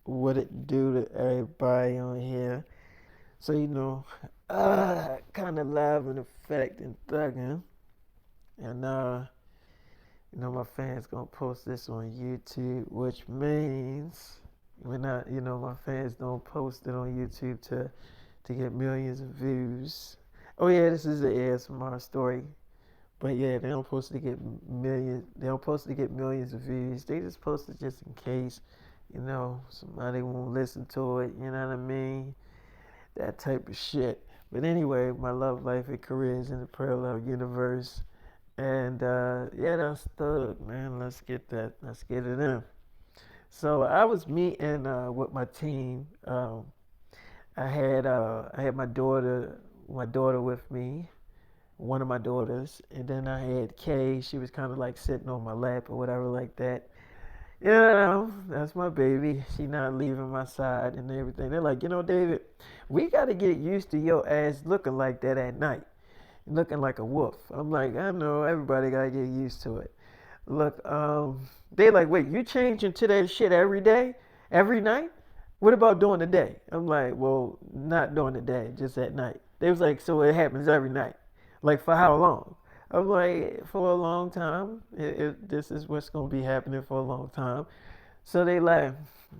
what it do to everybody on here. So kind of live in effect and thugging, and my fans gonna post this on YouTube, which means when my fans don't post it on YouTube to get millions of views. Oh yeah, this is the ASMR story. But yeah, they don't post to get millions. They don't post to get millions of views. They just post it just in case, somebody won't listen to it. You know what I mean? That type of shit. But anyway, my love life and career is in the parallel universe. And yeah, that's thug, man. Let's get that. Let's get it in. So I was meeting with my team. I had my daughter with me, one of my daughters, and then I had Kay. She was kind of like sitting on my lap or whatever like that. That's my baby. She not leaving my side and everything. They're like, David, we got to get used to your ass looking like that at night, looking like a wolf. I'm like, I know, everybody got to get used to it. Look, they like, wait, you changing to that shit every day, every night? What about during the day? I'm like, well, not during the day, just at night. They was like, so it happens every night. Like, for how long? I'm like, for a long time. This is what's going to be happening for a long time. So they like,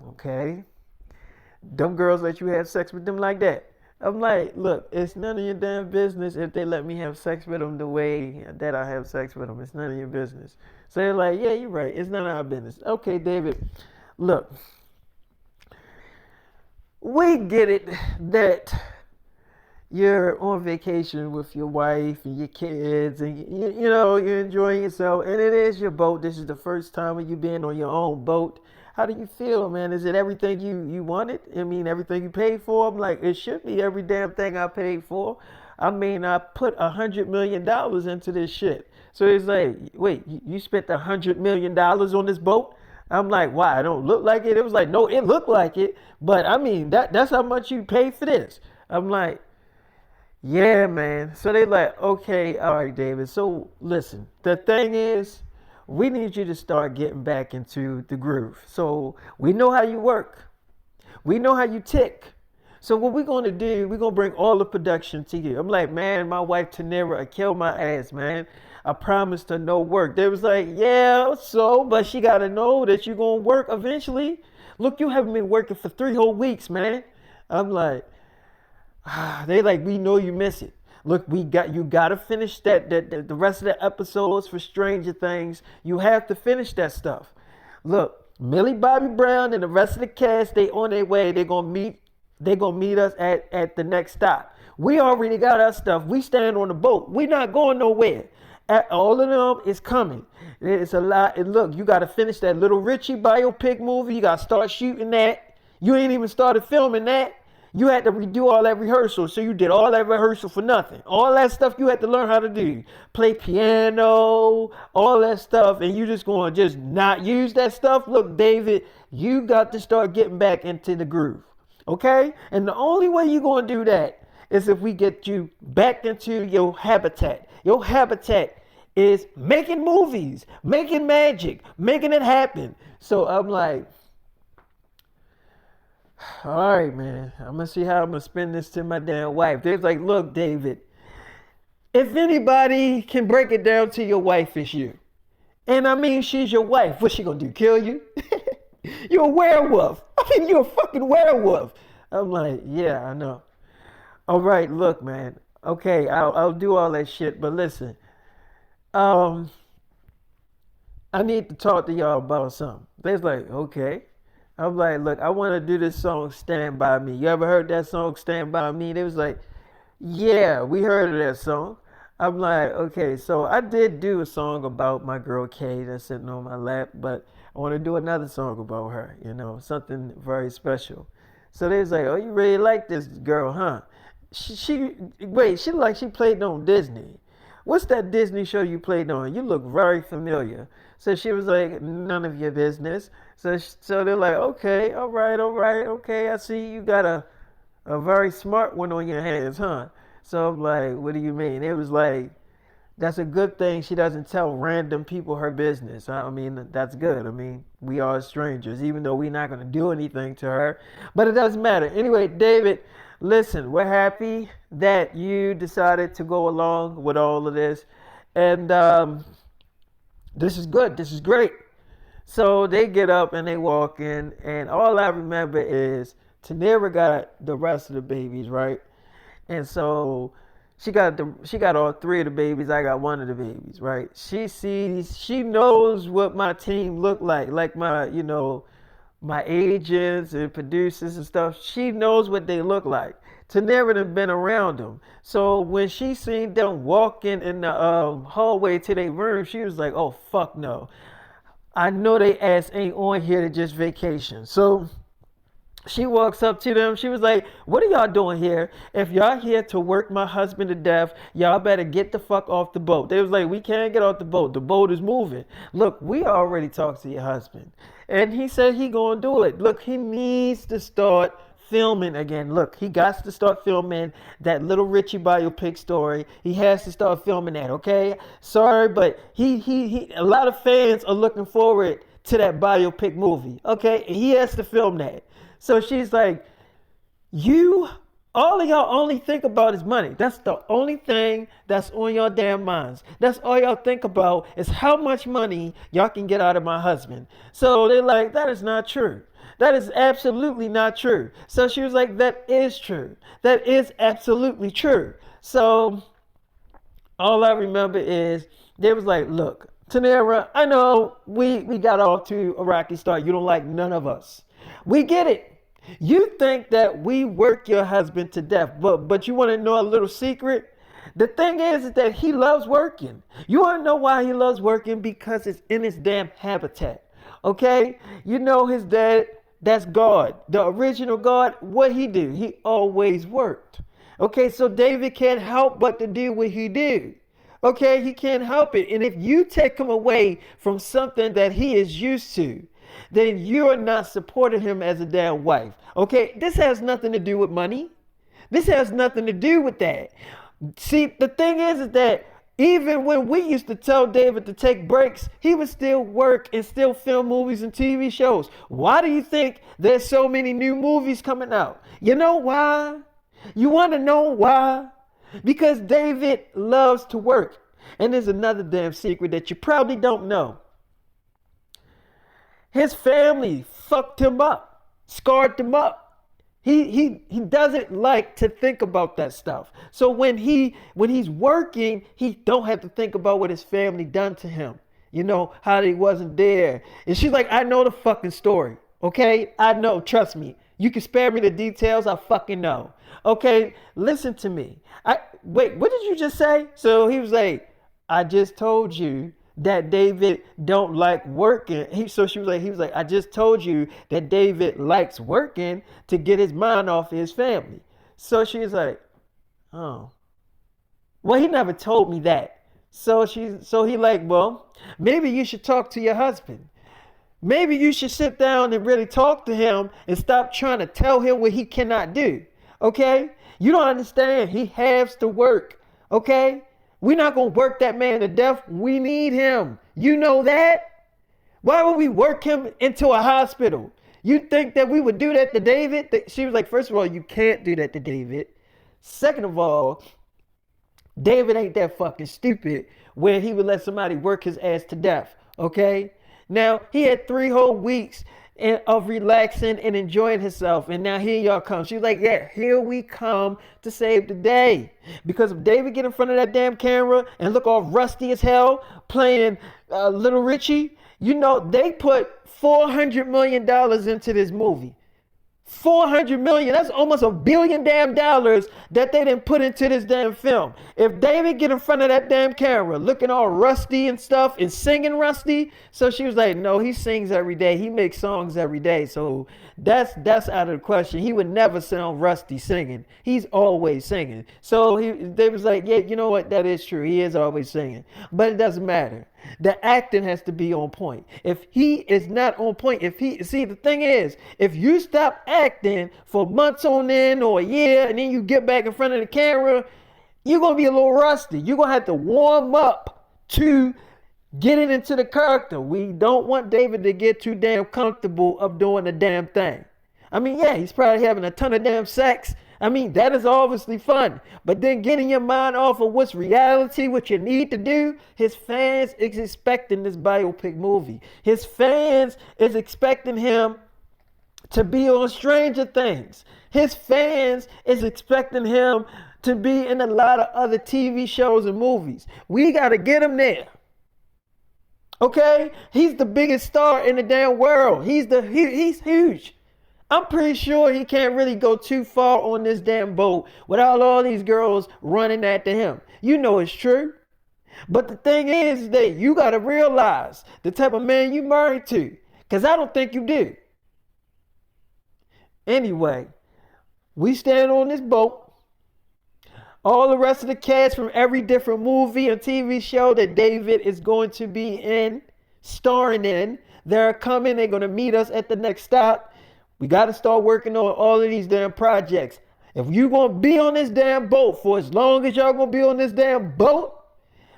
okay, them girls let you have sex with them like that. I'm like, look, it's none of your damn business if they let me have sex with them the way that I have sex with them. It's none of your business. So they're like, yeah, you're right. It's none of our business. Okay, David, look, we get it that you're on vacation with your wife and your kids, and you're enjoying yourself, and it is your boat. This is the first time when you been on your own boat. How do you feel, man? Is it everything you wanted? I mean, everything you paid for? I'm like, it should be every damn thing I paid for. I mean, I put $100 million into this shit. So it's like, wait, you spent $100 million on this boat? I'm like, why? I don't look like it. It was like, no, it looked like it, but I mean, that's how much you paid for this. I'm like, yeah, man. So they like, okay, all right, David. So listen, the thing is, we need you to start getting back into the groove. So we know how you work. We know how you tick. So what we're gonna do, we're gonna bring all the production to you. I'm like, man, my wife Tanera killed my ass, man. I promised her no work. They was like, yeah, so, but she gotta know that you're gonna work eventually. Look, you haven't been working for 3 whole weeks, man. I'm like, they like, we know you miss it. Look, you gotta finish that the rest of the episodes for Stranger Things. You have to finish that stuff. Look, Millie Bobby Brown and the rest of the cast, they on their way. They gonna meet us at the next stop. We already got our stuff. We stand on the boat. We not going nowhere. All of them is coming. It's a lot. And look, you gotta finish that Little Richie biopic movie. You gotta start shooting that. You ain't even started filming that. You had to redo all that rehearsal. So you did all that rehearsal for nothing. All that stuff you had to learn how to do. Play piano, all that stuff. And you just going to just not use that stuff. Look, David, you got to start getting back into the groove. Okay? And the only way you're going to do that is if we get you back into your habitat. Your habitat is making movies, making magic, making it happen. So I'm like, all right, man. I'm gonna see how I'm gonna spend this to my damn wife. They're like, look, David, if anybody can break it down to your wife, it's you. And I mean, she's your wife. What's she gonna do? Kill you? You're a werewolf. I mean, you're a fucking werewolf. I'm like, yeah, I know. All right, look, man. Okay, I'll do all that shit, but listen, um, I need to talk to y'all about something. They're like, okay. I'm like, look, I want to do this song Stand By Me. You ever heard that song Stand By Me? They was like, yeah, we heard of that song. I'm like, okay, so I did do a song about my girl Kay that's sitting on my lap, but I want to do another song about her, something very special. So they was like, oh, you really like this girl, huh? Wait, she like she played on Disney. What's that Disney show you played on? You look very familiar. So she was like, none of your business. So they're like, okay, all right, okay. I see you got a very smart one on your hands, huh? So I'm like, what do you mean? It was like, That's a good thing she doesn't tell random people her business. I mean, that's good. I mean, we are strangers, even though we're not going to do anything to her. But it doesn't matter. Anyway, David, listen, we're happy that you decided to go along with all of this. And this is good. This is great. So they get up and they walk in, and all I remember is Tanera got the rest of the babies, right? And so she got all three of the babies. I got one of the babies, right? She knows what my team look like my, my agents and producers and stuff. She knows what they look like. Tanera done been around them. So when she seen them walking in the hallway to their room, she was like, oh, fuck no. I know they ass ain't on here to just vacation. So she walks up to them. She was like, what are y'all doing here? If y'all here to work my husband to death, y'all better get the fuck off the boat. They was like, we can't get off the boat. The boat is moving. Look, we already talked to your husband. And he said he gonna do it. Look, he needs to start filming again. Look, he got to start filming that Little Richie biopic story. He has to start filming that, okay? Sorry, but he a lot of fans are looking forward to that biopic movie, okay? And he has to film that. So she's like, all of y'all only think about is money. That's the only thing that's on your damn minds. That's all y'all think about is how much money y'all can get out of my husband. So they're like, that is not true. That is absolutely not true. So she was like, that is true. That is absolutely true. So all I remember is they was like, look, Tanera, I know we got off to a rocky start. You don't like none of us. We get it. You think that we work your husband to death, but you want to know a little secret? The thing is that he loves working. You want to know why he loves working? Because it's in his damn habitat. Okay? You know his dad, that's God. The original God, what he do? He always worked. Okay, so David can't help but to do what he do. Okay, he can't help it. And if you take him away from something that he is used to, then you're not supporting him as a damn wife. Okay, this has nothing to do with money. This has nothing to do with that. See, the thing is that even when we used to tell David to take breaks, he would still work and still film movies and TV shows. Why do you think there's so many new movies coming out? You know why? You want to know why? Because David loves to work. And there's another damn secret that you probably don't know. His family fucked him up, scarred him up. He doesn't like to think about that stuff. So when he's working, he don't have to think about what his family done to him. You know, how they wasn't there. And she's like, I know the fucking story. Okay? I know, trust me. You can spare me the details, I fucking know. Okay, listen to me. Wait, what did you just say? So he was like, I just told you that David don't like working. He was like, I just told you that David likes working to get his mind off his family. So she's like, oh. Well, he never told me that. So he like, well, maybe you should talk to your husband. Maybe you should sit down and really talk to him and stop trying to tell him what he cannot do. Okay? You don't understand. He has to work. Okay? We're not going to work that man to death. We need him. You know that? Why would we work him into a hospital? You think that we would do that to David? She was like, first of all, you can't do that to David. Second of all, David ain't that fucking stupid where he would let somebody work his ass to death. Okay? Now, he had 3 whole weeks of relaxing and enjoying himself. And now here y'all come. She's like, yeah, here we come to save the day. Because if David get in front of that damn camera and look all rusty as hell playing Little Richie, you know, they put $400 million into this movie. 400 million, that's almost $1 billion damn dollars that they didn't put into this damn film. If David get in front of that damn camera looking all rusty and stuff and singing rusty, so she was like, no, he sings every day, he makes songs every day, so that's out of the question. He would never sound rusty singing. He's always singing. So they was like, yeah, you know what, that is true, he is always singing, but it doesn't matter. The acting has to be on point. If he is not on point, the thing is, if you stop acting for months on end or a year and then you get back in front of the camera, you're gonna be a little rusty. You're gonna have to warm up to getting into the character. We don't want David to get too damn comfortable of doing the damn thing. I mean, yeah, he's probably having a ton of damn sex. I mean, that is obviously fun. But then getting your mind off of what's reality, what you need to do, his fans is expecting this biopic movie. His fans is expecting him to be on Stranger Things. His fans is expecting him to be in a lot of other TV shows and movies. We got to get him there. Okay? He's the biggest star in the damn world. He's huge. I'm pretty sure he can't really go too far on this damn boat without all these girls running after him. You know it's true. But the thing is that you got to realize the type of man you married to. Because I don't think you do. Anyway, we stand on this boat. All the rest of the cast from every different movie and TV show that David is going to be in, starring in, they're coming. They're going to meet us at the next stop. We got to start working on all of these damn projects. If you going to be on this damn boat for as long as y'all going to be on this damn boat,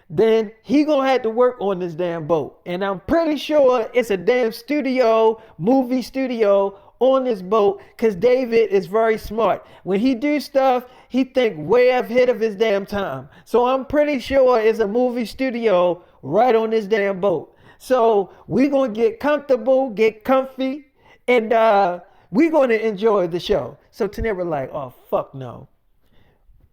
then he going to have to work on this damn boat. And I'm pretty sure it's a damn studio, movie studio on this boat, because David is very smart. When he do stuff, he think way ahead of his damn time. So I'm pretty sure it's a movie studio right on this damn boat. So we gonna get comfortable, get comfy, and we gonna enjoy the show. So Tanera like, oh fuck no.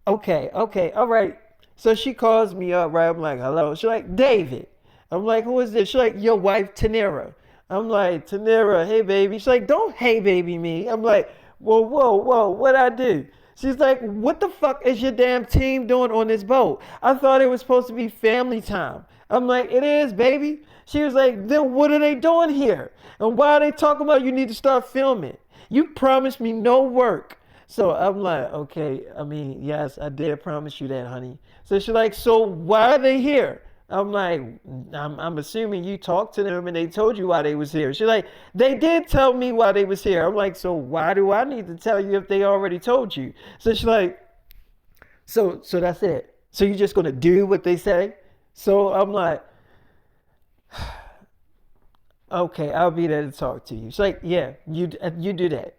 Okay, all right. So she calls me up, right? I'm like, hello. She's like, David. I'm like, who is this? She's like, your wife Tanera. I'm like, Tanera, hey baby. She's like, don't hey baby me. I'm like, whoa, what'd I do? She's like, what the fuck is your damn team doing on this boat? I thought it was supposed to be family time. I'm like, it is, baby. She was like, then what are they doing here? And why are they talking about you need to start filming? You promised me no work. So I'm like, okay, I mean, yes, I did promise you that, honey. So she's like, so why are they here? I'm like, I'm assuming you talked to them and they told you why they was here. She's like, they did tell me why they was here. I'm like, so why do I need to tell you if they already told you? So she's like, so that's it. So you're just gonna do what they say? So I'm like, okay, I'll be there to talk to you. She's like, yeah, you do that.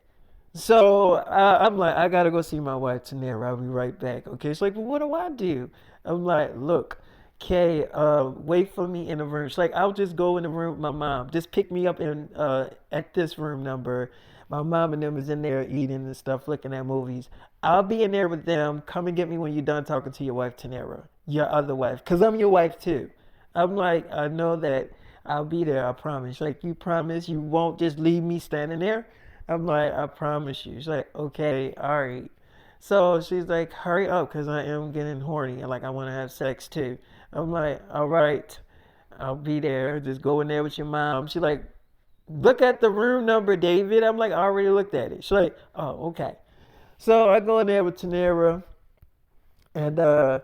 So I'm like, I gotta go see my wife Tanera. I'll be right back. Okay. She's like, well, what do I do? I'm like, look, Kay, wait for me in the room. She's like, I'll just go in the room with my mom. Just pick me up in at this room number. My mom and them is in there eating and stuff, looking at movies. I'll be in there with them. Come and get me when you're done talking to your wife Tanera, your other wife, cause I'm your wife too. I'm like, I know that I'll be there. I promise. She's like, you promise you won't just leave me standing there? I'm like, I promise you. She's like, okay, all right. So she's like, hurry up, because I am getting horny and like I want to have sex too. I'm like, all right, I'll be there. Just go in there with your mom. She's like, look at the room number, David. I'm like, I already looked at it. She's like, oh, okay. So I go in there with Tanera, and I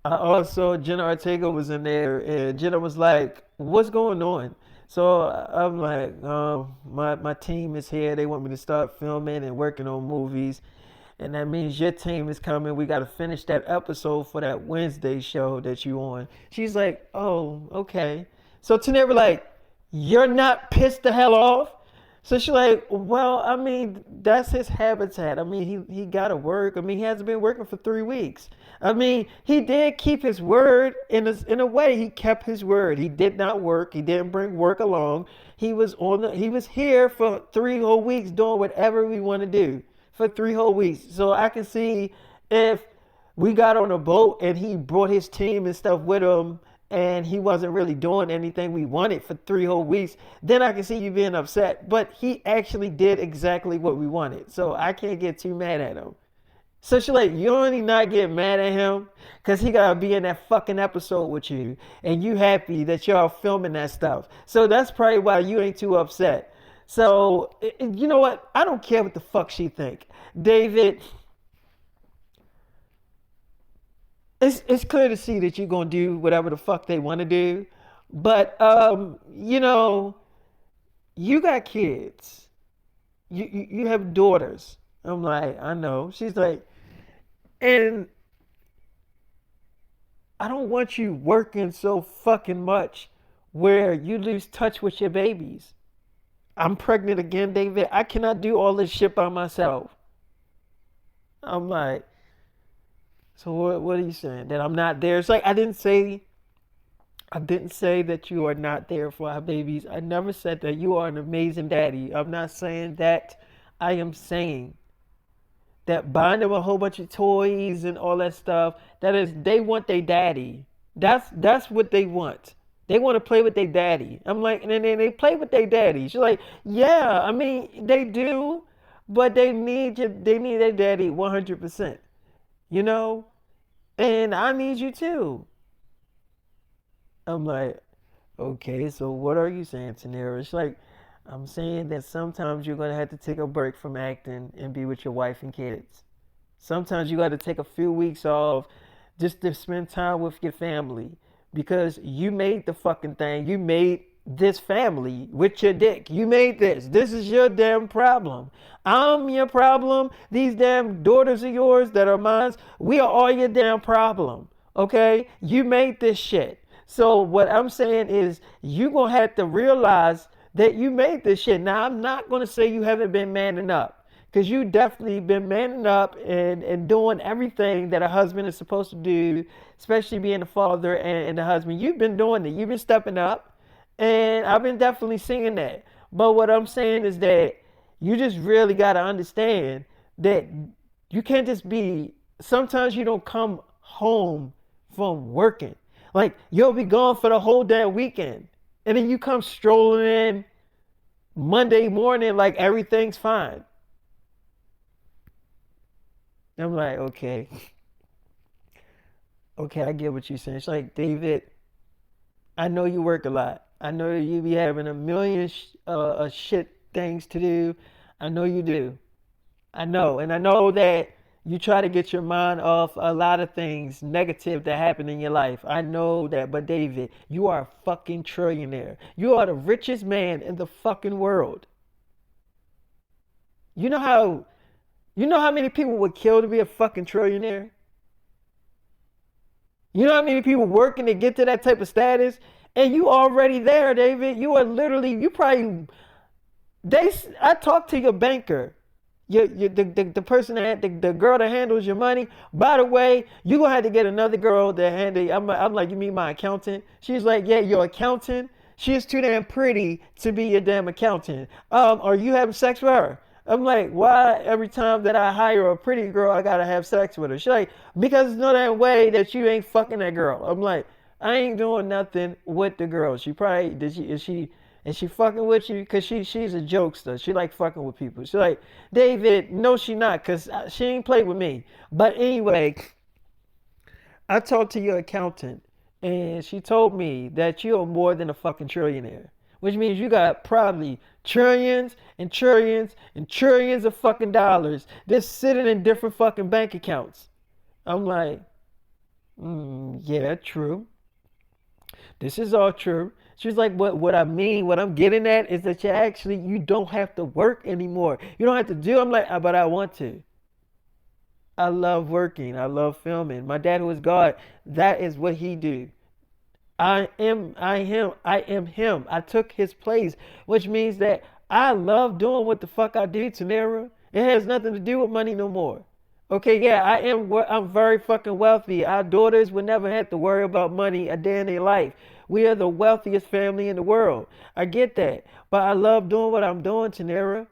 also, Jenna Ortega was in there, and Jenna was like, what's going on? So I'm like, my team is here. They want me to start filming and working on movies. And that means your team is coming. We got to finish that episode for that Wednesday show that you on. She's like, oh, okay. So Tanera like, you're not pissed the hell off? So she's like, well, I mean, that's his habitat. I mean, he got to work. I mean, he hasn't been working for 3 weeks. I mean, he did keep his word in a way. He kept his word. He did not work. He didn't bring work along. He was here for 3 whole weeks doing whatever we want to do for 3 whole weeks. So I can see if we got on a boat and he brought his team and stuff with him and he wasn't really doing anything we wanted for 3 whole weeks, then I can see you being upset. But he actually did exactly what we wanted. So I can't get too mad at him. So she's like, you only not get mad at him because he got to be in that fucking episode with you. And you happy that y'all filming that stuff. So that's probably why you ain't too upset. So, you know what? I don't care what the fuck she think. David, it's clear to see that you're going to do whatever the fuck they want to do. But, you know, you got kids. You have daughters. I'm like, I know. She's like, and I don't want you working so fucking much where you lose touch with your babies. I'm pregnant again, David. I cannot do all this shit by myself. I'm like, so what are you saying? That I'm not there? It's like I didn't say that you are not there for our babies. I never said that you are an amazing daddy. I'm not saying that. I am saying that buying them a whole bunch of toys and all that stuff, that is they want their daddy. That's what they want. They want to play with their daddy. I'm like, and then they play with their daddy. She's like, yeah, I mean, they do, but they need their daddy 100%. You know? And I need you too. I'm like, okay, so what are you saying, Tanera? It's like, I'm saying that sometimes you're gonna have to take a break from acting and be with your wife and kids. Sometimes you got to take a few weeks off just to spend time with your family because you made the fucking thing. You made this family with your dick. You made this. This is your damn problem. I'm your problem. These damn daughters of yours that are mine, we are all your damn problem. Okay? You made this shit. So what I'm saying is you going to have to realize that you made this shit. Now, I'm not going to say you haven't been manning up. Because you definitely been manning up and doing everything that a husband is supposed to do, especially being a father and a husband. You've been doing it. You've been stepping up. And I've been definitely seeing that. But what I'm saying is that you just really got to understand that you can't just be, sometimes you don't come home from working. Like, you'll be gone for the whole damn weekend. And then you come strolling in Monday morning like everything's fine. I'm like, okay, I get what you're saying. It's like, David, I know you work a lot. I know you be having a million shit things to do. I know you do. I know. And I know that you try to get your mind off a lot of things negative that happen in your life. I know that. But, David, you are a fucking trillionaire. You are the richest man in the fucking world. You know how you know how many people would kill to be a fucking trillionaire? You know how many people working to get to that type of status? And you already there, David. You are literally, you probably, I talked to your banker, the person the girl that handles your money. By the way, you gonna have to get another girl that handle. I'm like, you mean my accountant? She's like, yeah, your accountant. She is too damn pretty to be your damn accountant. Are you having sex with her? I'm like, why every time that I hire a pretty girl, I gotta have sex with her? She's like, because there's no damn way that you ain't fucking that girl. I'm like, I ain't doing nothing with the girl. She probably is she fucking with you? Cause she's a jokester. She like fucking with people. She's like, David, no, she not, cause she ain't played with me. But anyway, I talked to your accountant, and she told me that you're more than a fucking trillionaire, which means you got probably trillions and trillions and trillions of fucking dollars just sitting in different fucking bank accounts. I'm like, yeah, true. This is all true. She's like, what I mean, what I'm getting at is that you don't have to work anymore. You don't have to do. I'm like, but I want to. I love working. I love filming. My dad who is God, that is what he do. I am him. I took his place, which means that I love doing what the fuck I do, Tamara. It has nothing to do with money no more. Okay, yeah, I'm very fucking wealthy. Our daughters would never have to worry about money a day in their life. We are the wealthiest family in the world. I get that. But I love doing what I'm doing, Tanera.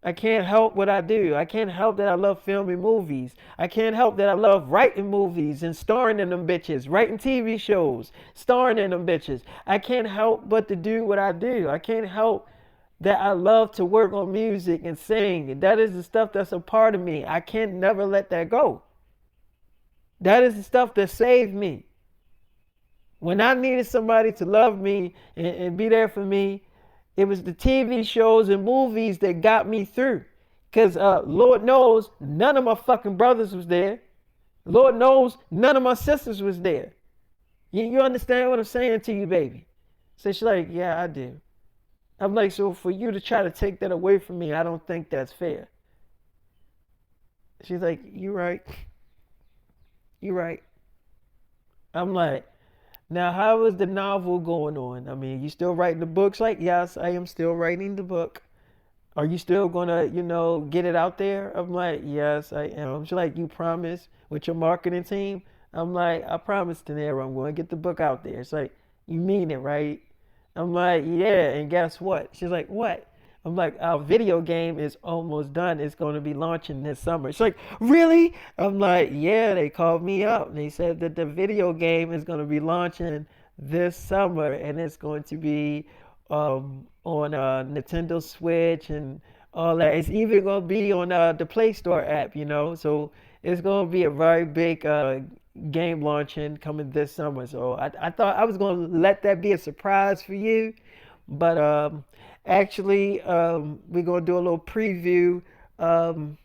I can't help what I do. I can't help that I love filming movies. I can't help that I love writing movies and starring in them bitches, writing TV shows, starring in them bitches. I can't help but to do what I do. I can't help that I love to work on music and sing. That is the stuff that's a part of me. I can never let that go. That is the stuff that saved me. When I needed somebody to love me and be there for me, it was the TV shows and movies that got me through. Because Lord knows, none of my fucking brothers was there. Lord knows, none of my sisters was there. You understand what I'm saying to you, baby? So she's like, yeah, I do. I'm like, so for you to try to take that away from me, I don't think that's fair. She's like, you're right. You're right. I'm like, now how is the novel going on? I mean, you still writing the books? Like, yes, I am still writing the book. Are you still gonna, get it out there? I'm like, yes, I am. She's like, you promise with your marketing team? I'm like, I promise, Tanera, I'm going to get the book out there. It's like, you mean it, right? I'm like, yeah, and guess what? She's like, what? I'm like, our video game is almost done. It's going to be launching this summer. She's like, really? I'm like, yeah, they called me up and they said that the video game is going to be launching this summer and it's going to be on Nintendo Switch and all that. It's even going to be on the Play Store app. So it's going to be a very big game launching coming this summer. So I thought I was going to let that be a surprise for you. But actually, we're going to do a little preview. Um,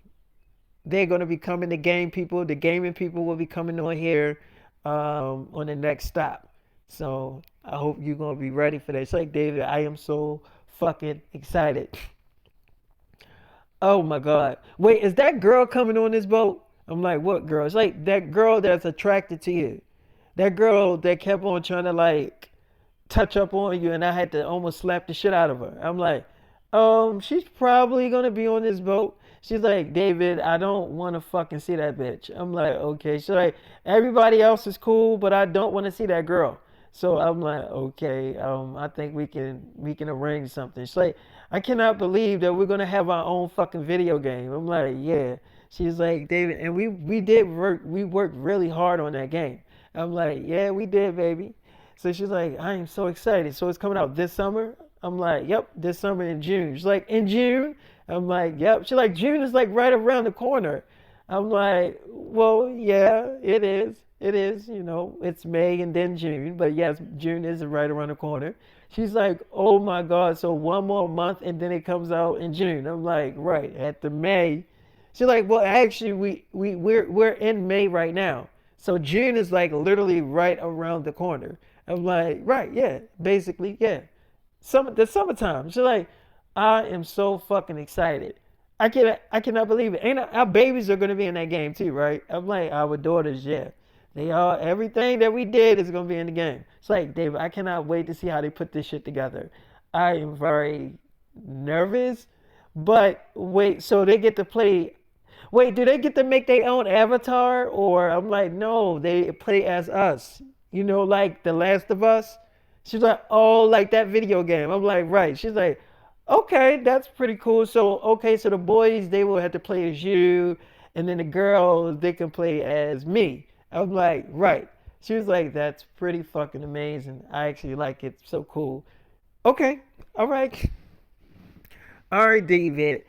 they're going to be coming, the game people, the gaming people will be coming on here on the next stop. So I hope you're going to be ready for that. It's like, David, I am so fucking excited. Oh my God. Wait, is that girl coming on this boat? I'm like, what girl? It's like that girl that's attracted to you. That girl that kept on trying to like touch up on you and I had to almost slap the shit out of her. I'm like, she's probably gonna be on this boat. She's like, David, I don't wanna fucking see that bitch. I'm like, okay. She's like, everybody else is cool, but I don't wanna see that girl. So I'm like, okay, I think we can arrange something. She's like, I cannot believe that we're gonna have our own fucking video game. I'm like, yeah. She's like, David, and we worked really hard on that game. I'm like, yeah, we did, baby. So she's like, I am so excited. So it's coming out this summer? I'm like, yep, this summer in June. She's like, in June? I'm like, yep. She's like, June is like right around the corner. I'm like, well, yeah, it is. It is, it's May and then June. But yes, June is right around the corner. She's like, oh my God, so one more month and then it comes out in June. I'm like, right, at the May. She's like, well, actually, we're in May right now. So June is like literally right around the corner. I'm like, right, yeah, basically, yeah. The summertime. She's like, I am so fucking excited. I cannot believe it. Ain't our babies are gonna be in that game too, right? I'm like, our daughters, yeah. They all everything that we did is gonna be in the game. It's like, David, I cannot wait to see how they put this shit together. I am very nervous, but wait, so they get to play. Wait, do they get to make their own avatar? Or I'm like, no, they play as us. Like The Last of Us. She's like, oh, like that video game. I'm like, right. She's like, okay, that's pretty cool. So, okay, so the boys, they will have to play as you, and then the girls, they can play as me. I'm like, right. She was like, that's pretty fucking amazing. I actually like it. So cool. Okay, all right. All right, David.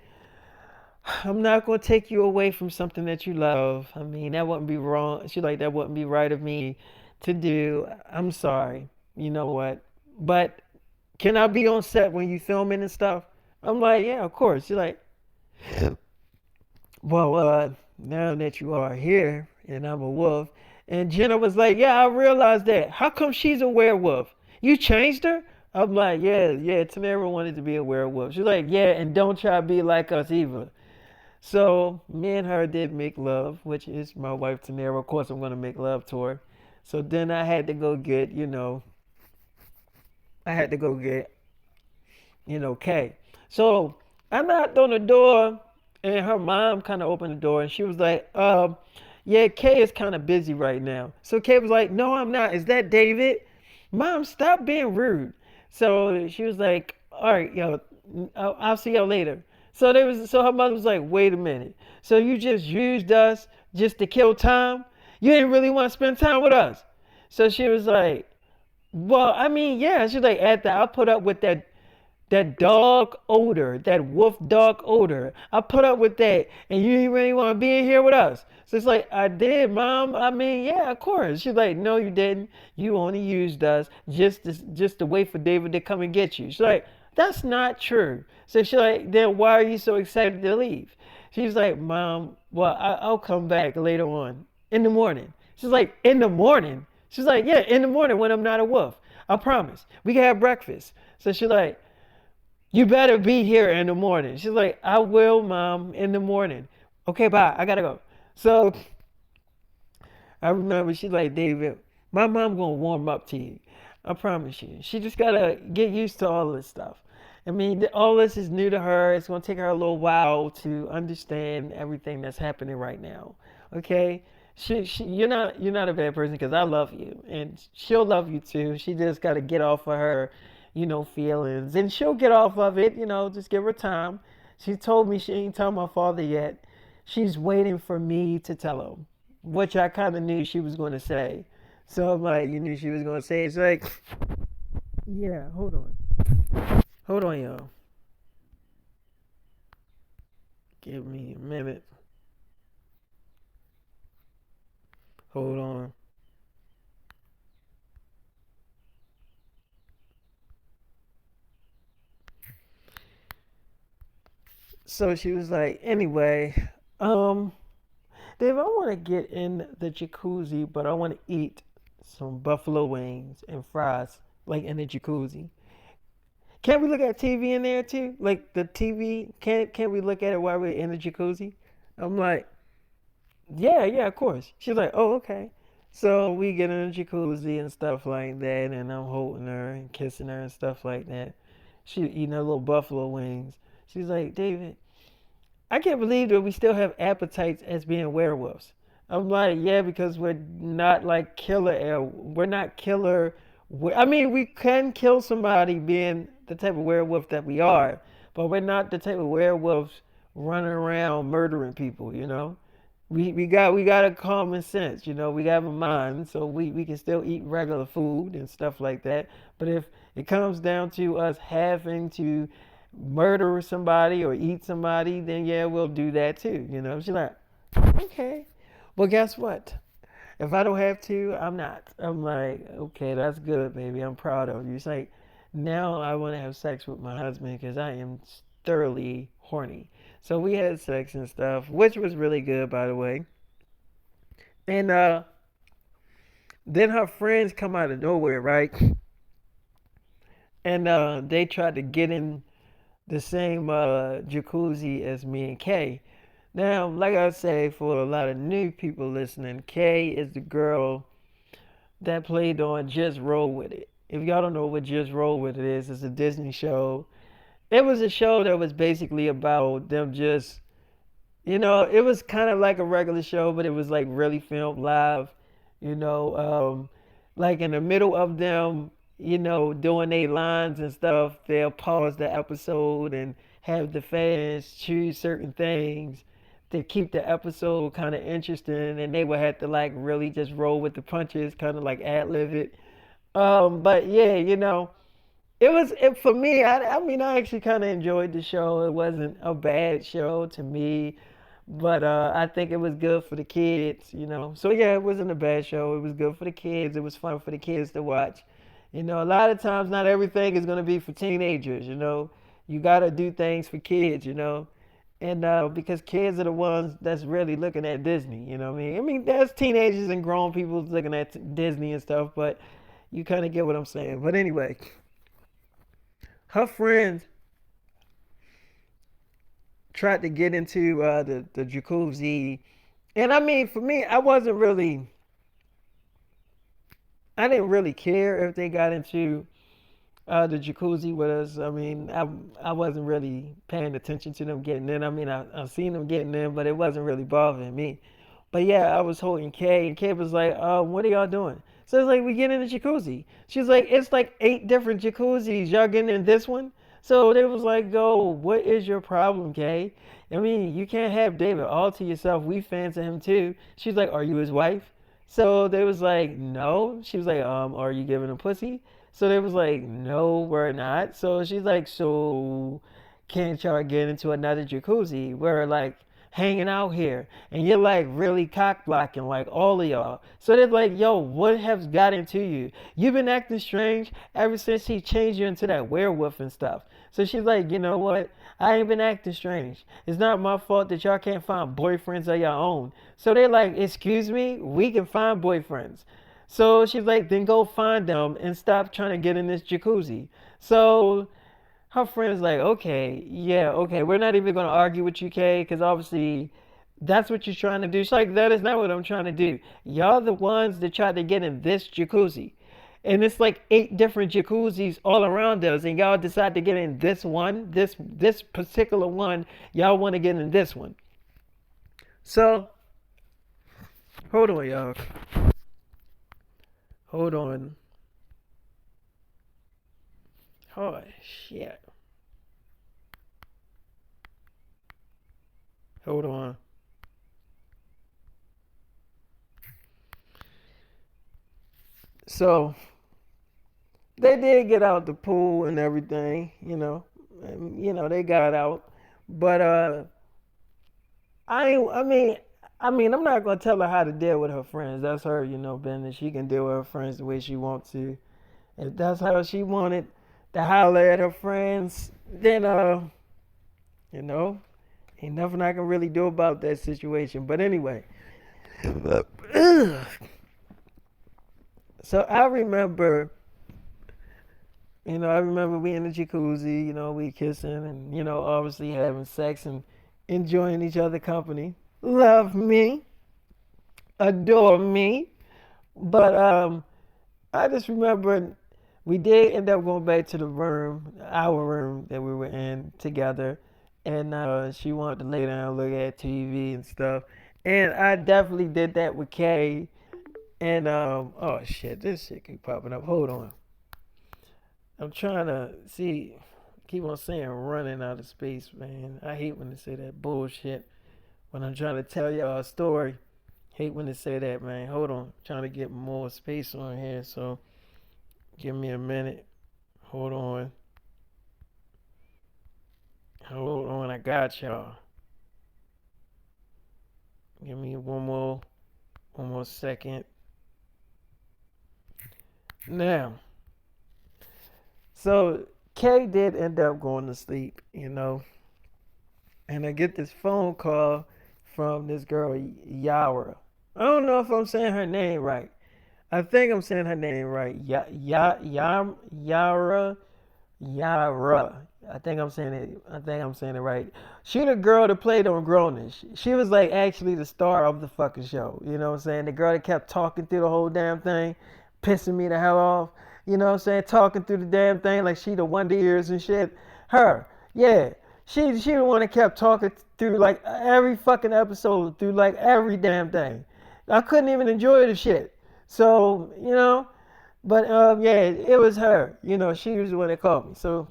I'm not gonna take you away from something that you love. I mean, that wouldn't be wrong. She like that wouldn't be right of me to do. I'm sorry. You know what? But can I be on set when you filming and stuff? I'm like, yeah, of course. She's like, well, now that you are here and I'm a wolf, and Jenna was like, yeah, I realized that. How come she's a werewolf? You changed her? I'm like, yeah, yeah. Tamara wanted to be a werewolf. She's like, yeah, and don't try to be like us either. So me and her did make love, which is my wife Tanera. Of course, I'm gonna make love to her. So then I had to go get, I had to go get, Kay. So I knocked on the door, and her mom kind of opened the door, and she was like, yeah, Kay is kind of busy right now. So Kay was like, no, I'm not. Is that David? Mom, stop being rude. So she was like, all right, I'll see y'all later. So her mother was like, wait a minute. So you just used us just to kill time? You didn't really want to spend time with us. So she was like, well, I mean, yeah. She's like, after I put up with that dog odor, that wolf dog odor. I put up with that, and you didn't really want to be in here with us. So it's like, I did, Mom. I mean, yeah, of course. She's like, no, you didn't. You only used us just to wait for David to come and get you. She's like, that's not true. So she's like, then why are you so excited to leave? She's like, Mom, well, I'll come back later on in the morning. She's like, in the morning? She's like, yeah, in the morning when I'm not a wolf. I promise. We can have breakfast. So she's like, you better be here in the morning. She's like, I will, Mom, in the morning. Okay, bye. I gotta go. So I remember she's like, David, My mom gonna warm up to you. I promise you. She just gotta get used to all this stuff. I mean, all this is new to her. It's gonna take her a little while to understand everything that's happening right now. Okay? You're not a bad person because I love you, and she'll love you too. She just gotta get off of her, feelings, and she'll get off of it. Just give her time. She told me she ain't told my father yet. She's waiting for me to tell him, which I kind of knew she was going to say. So I'm like, you knew she was gonna say it. It's like, yeah, hold on, y'all. Give me a minute. Hold on. So she was like, anyway, um, Dave, I want to get in the jacuzzi, but I want to eat some buffalo wings and fries, like in the jacuzzi. Can't we look at TV in there too? Like the TV, can't we look at it while we're in the jacuzzi? I'm like, yeah, yeah, of course. She's like, oh, okay. So we get in the jacuzzi and stuff like that, and I'm holding her and kissing her and stuff like that. She eating her little buffalo wings. She's like, David, I can't believe that we still have appetites as being werewolves. I'm like, yeah, because we're not like killer. We're not killer. I mean, we can kill somebody being the type of werewolf that we are, but we're not the type of werewolves running around murdering people. We got a common sense. We have a mind, so we can still eat regular food and stuff like that. But if it comes down to us having to murder somebody or eat somebody, then yeah, we'll do that too. She's like, okay. Well, guess what? If I don't have to, I'm not. I'm like, okay, that's good, baby. I'm proud of you. It's like, now I want to have sex with my husband because I am thoroughly horny. So we had sex and stuff, which was really good, by the way. And then her friends come out of nowhere, right? And they tried to get in the same jacuzzi as me and Kay. Now, like I say, for a lot of new people listening, Kay is the girl that played on Just Roll With It. If y'all don't know what Just Roll With It is, it's a Disney show. It was a show that was basically about them just, it was kind of like a regular show, but it was like really filmed live, you know, like in the middle of them, doing their lines and stuff, they'll pause the episode and have the fans choose certain things to keep the episode kind of interesting, and they would have to like really just roll with the punches, kind of like ad lib it. But yeah, for me. I mean, I actually kind of enjoyed the show. It wasn't a bad show to me, but I think it was good for the kids. So yeah, it wasn't a bad show. It was good for the kids. It was fun for the kids to watch. A lot of times, not everything is gonna be for teenagers. You gotta do things for kids. And because kids are the ones that's really looking at Disney. You know what I mean? I mean, there's teenagers and grown people looking at Disney and stuff, but you kind of get what I'm saying. But anyway, her friends tried to get into the jacuzzi. And I mean, for me, I didn't really care if they got into the jacuzzi with us. I mean, I wasn't really paying attention to them getting in. I mean, I seen them getting in, but it wasn't really bothering me. But yeah, I was holding Kay, and Kay was like, what are y'all doing? So it's like, we get in the jacuzzi. She's like, it's like 8 different jacuzzis. Y'all getting in this one? So they was like, go, what is your problem, Kay? I mean, you can't have David all to yourself. We fans of him too. She's like, are you his wife? So they was like, no. She was like, are you giving him pussy? So they was like, no, we're not. So she's like, so can't y'all get into another jacuzzi? We're like hanging out here. And you're like really cock blocking, like all of y'all. So they're like, yo, what has got into you? You've been acting strange ever since he changed you into that werewolf and stuff. So she's like, you know what? I ain't been acting strange. It's not my fault that y'all can't find boyfriends of your own. So they're like, excuse me, we can find boyfriends. So she's like, then go find them and stop trying to get in this jacuzzi. So her friend's like, okay, yeah, okay, we're not even gonna argue with you, Kay, because obviously, That's what you're trying to do. She's like, that is not what I'm trying to do. Y'all the ones that tried to get in this jacuzzi. And it's like 8 different jacuzzis all around us, and y'all decide to get in this one, this particular one. Y'all want to get in this one. So hold on, y'all. Hold on. Oh shit. Hold on. So they did get out the pool and everything, they got out. But I mean, I'm not gonna tell her how to deal with her friends. That's her, business. She can deal with her friends the way she wants to. If that's how she wanted to holler at her friends, then you know, ain't nothing I can really do about that situation. But anyway, so I remember we in the jacuzzi, we kissing and obviously having sex and enjoying each other company. Love me, adore me. But I just remember we did end up going back to the room, our room that we were in together, and she wanted to lay down, look at TV and stuff. And I definitely did that with Kay. And oh shit, this shit keep popping up. Hold on, I'm trying to see. Keep on saying running out of space, man. I hate when they say that bullshit when I'm trying to tell y'all a story. Hate when they say that, man. Hold on, trying to get more space on here. So give me a minute. Hold on. Hold on. I got y'all. Give me one more second. Now, so Kay did end up going to sleep, and I get this phone call from this girl Yara. I don't know if I'm saying her name right. I think I'm saying her name right. Yara. Yara. I think I'm saying it right. She the girl that played on Grownish. She was like actually the star of the fucking show. You know what I'm saying? The girl that kept talking through the whole damn thing, pissing me the hell off. You know what I'm saying? Talking through the damn thing like she the Wonder Years and shit. Her. Yeah. She the one that kept talking through like every fucking episode, through like every damn thing. I couldn't even enjoy the shit. So, but yeah, it was her. She was the one that called me. So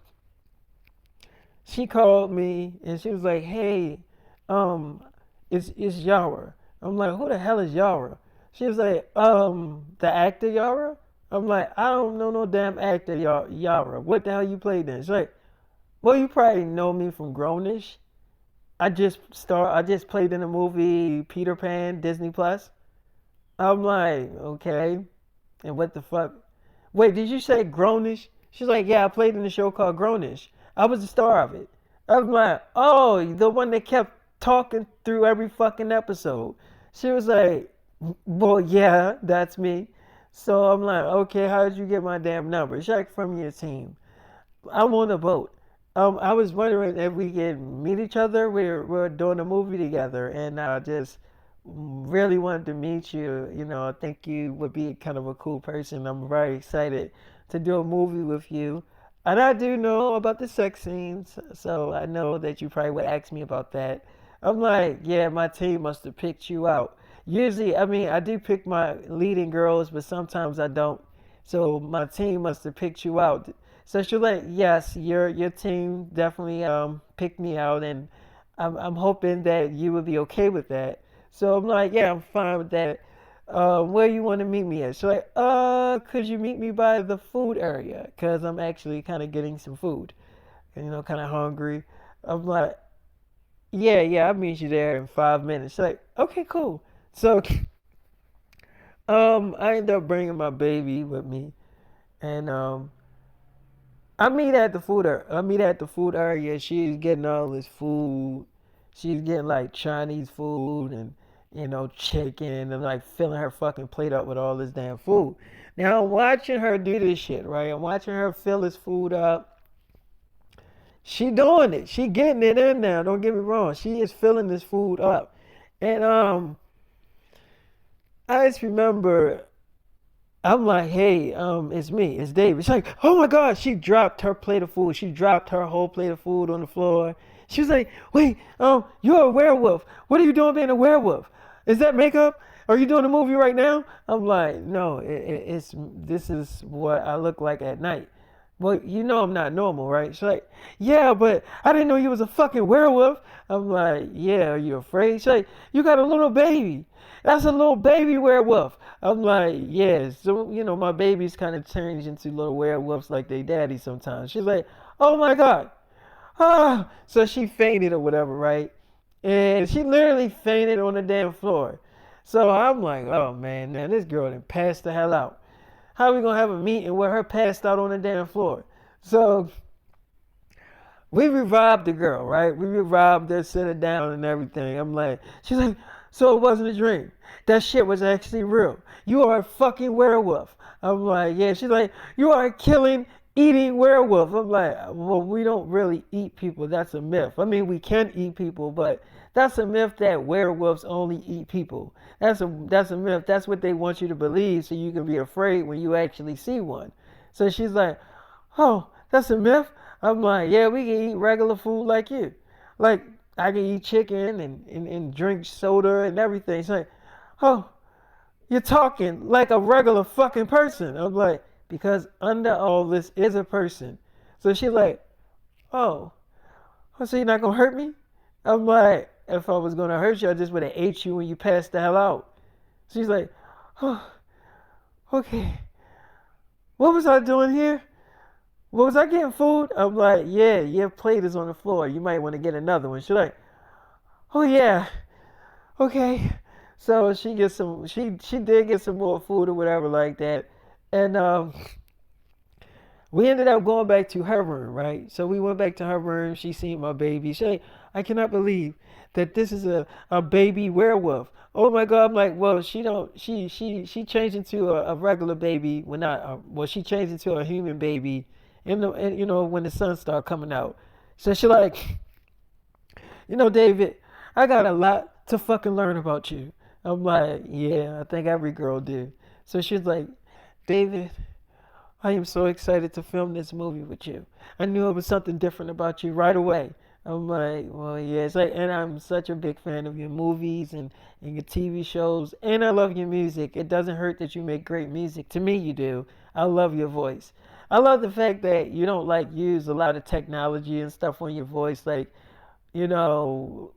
she called me and she was like, "Hey, um, it's Yara." I'm like, "Who the hell is Yara?" She was like, "The actor Yara." I'm like, "I don't know no damn actor Yara. What the hell you played in?" She's like, "Well, you probably know me from Grownish. I just played in the movie Peter Pan, Disney Plus." I'm like, "Okay." And what the fuck? Wait, did you say Grownish? She's like, "Yeah, I played in a show called Grownish. I was the star of it." I'm like, "Oh, the one that kept talking through every fucking episode." She was like, "Well, yeah, that's me." So I'm like, "Okay, how did you get my damn number?" She's like, "From your team." I'm on a boat. I was wondering if we could meet each other. We're doing a movie together, and I just really wanted to meet you. I think you would be kind of a cool person. I'm very excited to do a movie with you. And I do know about the sex scenes, so I know that you probably would ask me about that. I'm like, yeah, my team must have picked you out. Usually, I mean, I do pick my leading girls, but sometimes I don't. So my team must have picked you out. So she's like, yes, your team definitely picked me out, and I'm hoping that you would be okay with that. So I'm like, yeah, I'm fine with that. Where you want to meet me at? She's like, could you meet me by the food area? Cause I'm actually kind of getting some food, and kind of hungry. I'm like, yeah, yeah, I'll meet you there in 5 minutes. She's like, okay, cool. So I end up bringing my baby with me, and I meet at the food area. She's getting all this food. She's getting like Chinese food and chicken and like filling her fucking plate up with all this damn food. Now I'm watching her do this shit, right? I'm watching her fill this food up. She doing it. She getting it in now. Don't get me wrong. She is filling this food up. And I just remember I'm like, hey, it's me, it's David. She's like, oh my God, she dropped her plate of food. She dropped her whole plate of food on the floor. She was like, wait, you're a werewolf. What are you doing being a werewolf? Is that makeup? Are you doing a movie right now? I'm like, no, it's this is what I look like at night. Well, you know I'm not normal, right? She's like, yeah, but I didn't know you was a fucking werewolf. I'm like, yeah, are you afraid? She's like, you got a little baby. That's a little baby werewolf. I'm like, yeah. So, my babies kind of change into little werewolves like they daddy sometimes. She's like, oh my God. Ah. So she fainted or whatever, right? And she literally fainted on the damn floor. So I'm like, oh man, this girl done passed the hell out. How are we gonna have a meeting with her passed out on the damn floor? So we revived the girl, right? We revived her, set her down and everything. I'm like, she's like, so it wasn't a dream. That shit was actually real. You are a fucking werewolf. I'm like, yeah. She's like, you are a killing, eating werewolf. I'm like, well, we don't really eat people. That's a myth. I mean, we can eat people, but that's a myth that werewolves only eat people. That's a myth. That's what they want you to believe so you can be afraid when you actually see one. So she's like, oh, that's a myth. I'm like, yeah, we can eat regular food like you. Like, I can eat chicken and drink soda and everything. She's like, oh, you're talking like a regular fucking person. I'm like, because under all this is a person. So she's like, oh, so you're not gonna hurt me? I'm like, if I was gonna hurt you, I just would have ate you when you passed the hell out. She's like, oh, okay. What was I doing here? Was I getting food? I'm like, yeah, your plate is on the floor. You might want to get another one. She's like, oh yeah, okay. So she gets some. She did get some more food or whatever like that, and we ended up going back to her room, right? So we went back to her room. She seen my baby. She like, I cannot believe that this is a baby werewolf. Oh my God! I'm like, well, she don't. She changed into a regular baby when not. Well, she changed into a human baby, when the sun started coming out. So she like, David, I got a lot to fucking learn about you. I'm like, yeah, I think every girl do. So she's like, David, I am so excited to film this movie with you. I knew it was something different about you right away. I'm like, well, yeah, it's like, and I'm such a big fan of your movies and your TV shows, and I love your music. It doesn't hurt that you make great music. To me, you do. I love your voice. I love the fact that you don't like use a lot of technology and stuff on your voice, like, you know,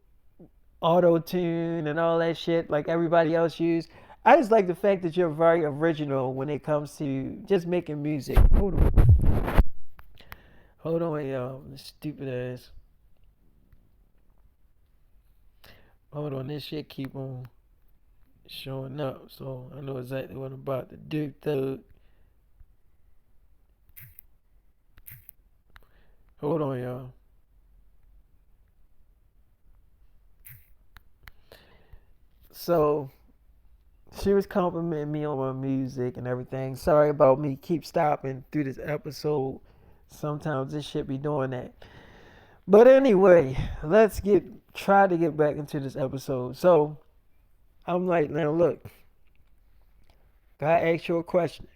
auto tune and all that shit like everybody else use. I just like the fact that you're very original when it comes to just making music. Hold on, y'all. Stupid ass. Hold on, this shit keep on showing up, so I know exactly what I'm about to do. Thug. Hold on, y'all. So she was complimenting me on my music and everything. Sorry about me keep stopping through this episode. Sometimes this shit be doing that. But anyway, let's try to get back into this episode. So I'm like, now look, gotta ask you a question.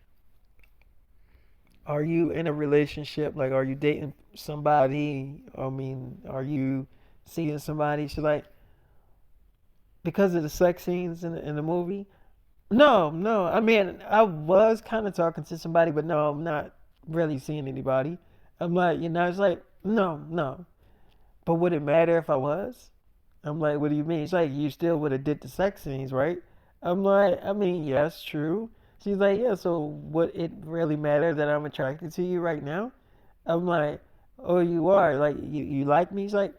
Are you in a relationship? Like, are you dating somebody? I mean, are you seeing somebody? She's like, because of the sex scenes in the movie? No, no. I mean, I was kind of talking to somebody, but no, I'm not really seeing anybody. I'm like, it's like, no, no. But would it matter if I was? I'm like, what do you mean? It's like, you still would have did the sex scenes, right? I'm like, I mean, yes, true. She's like, yeah, so would it really matter that I'm attracted to you right now? I'm like, oh, you are? Like, you like me? She's like,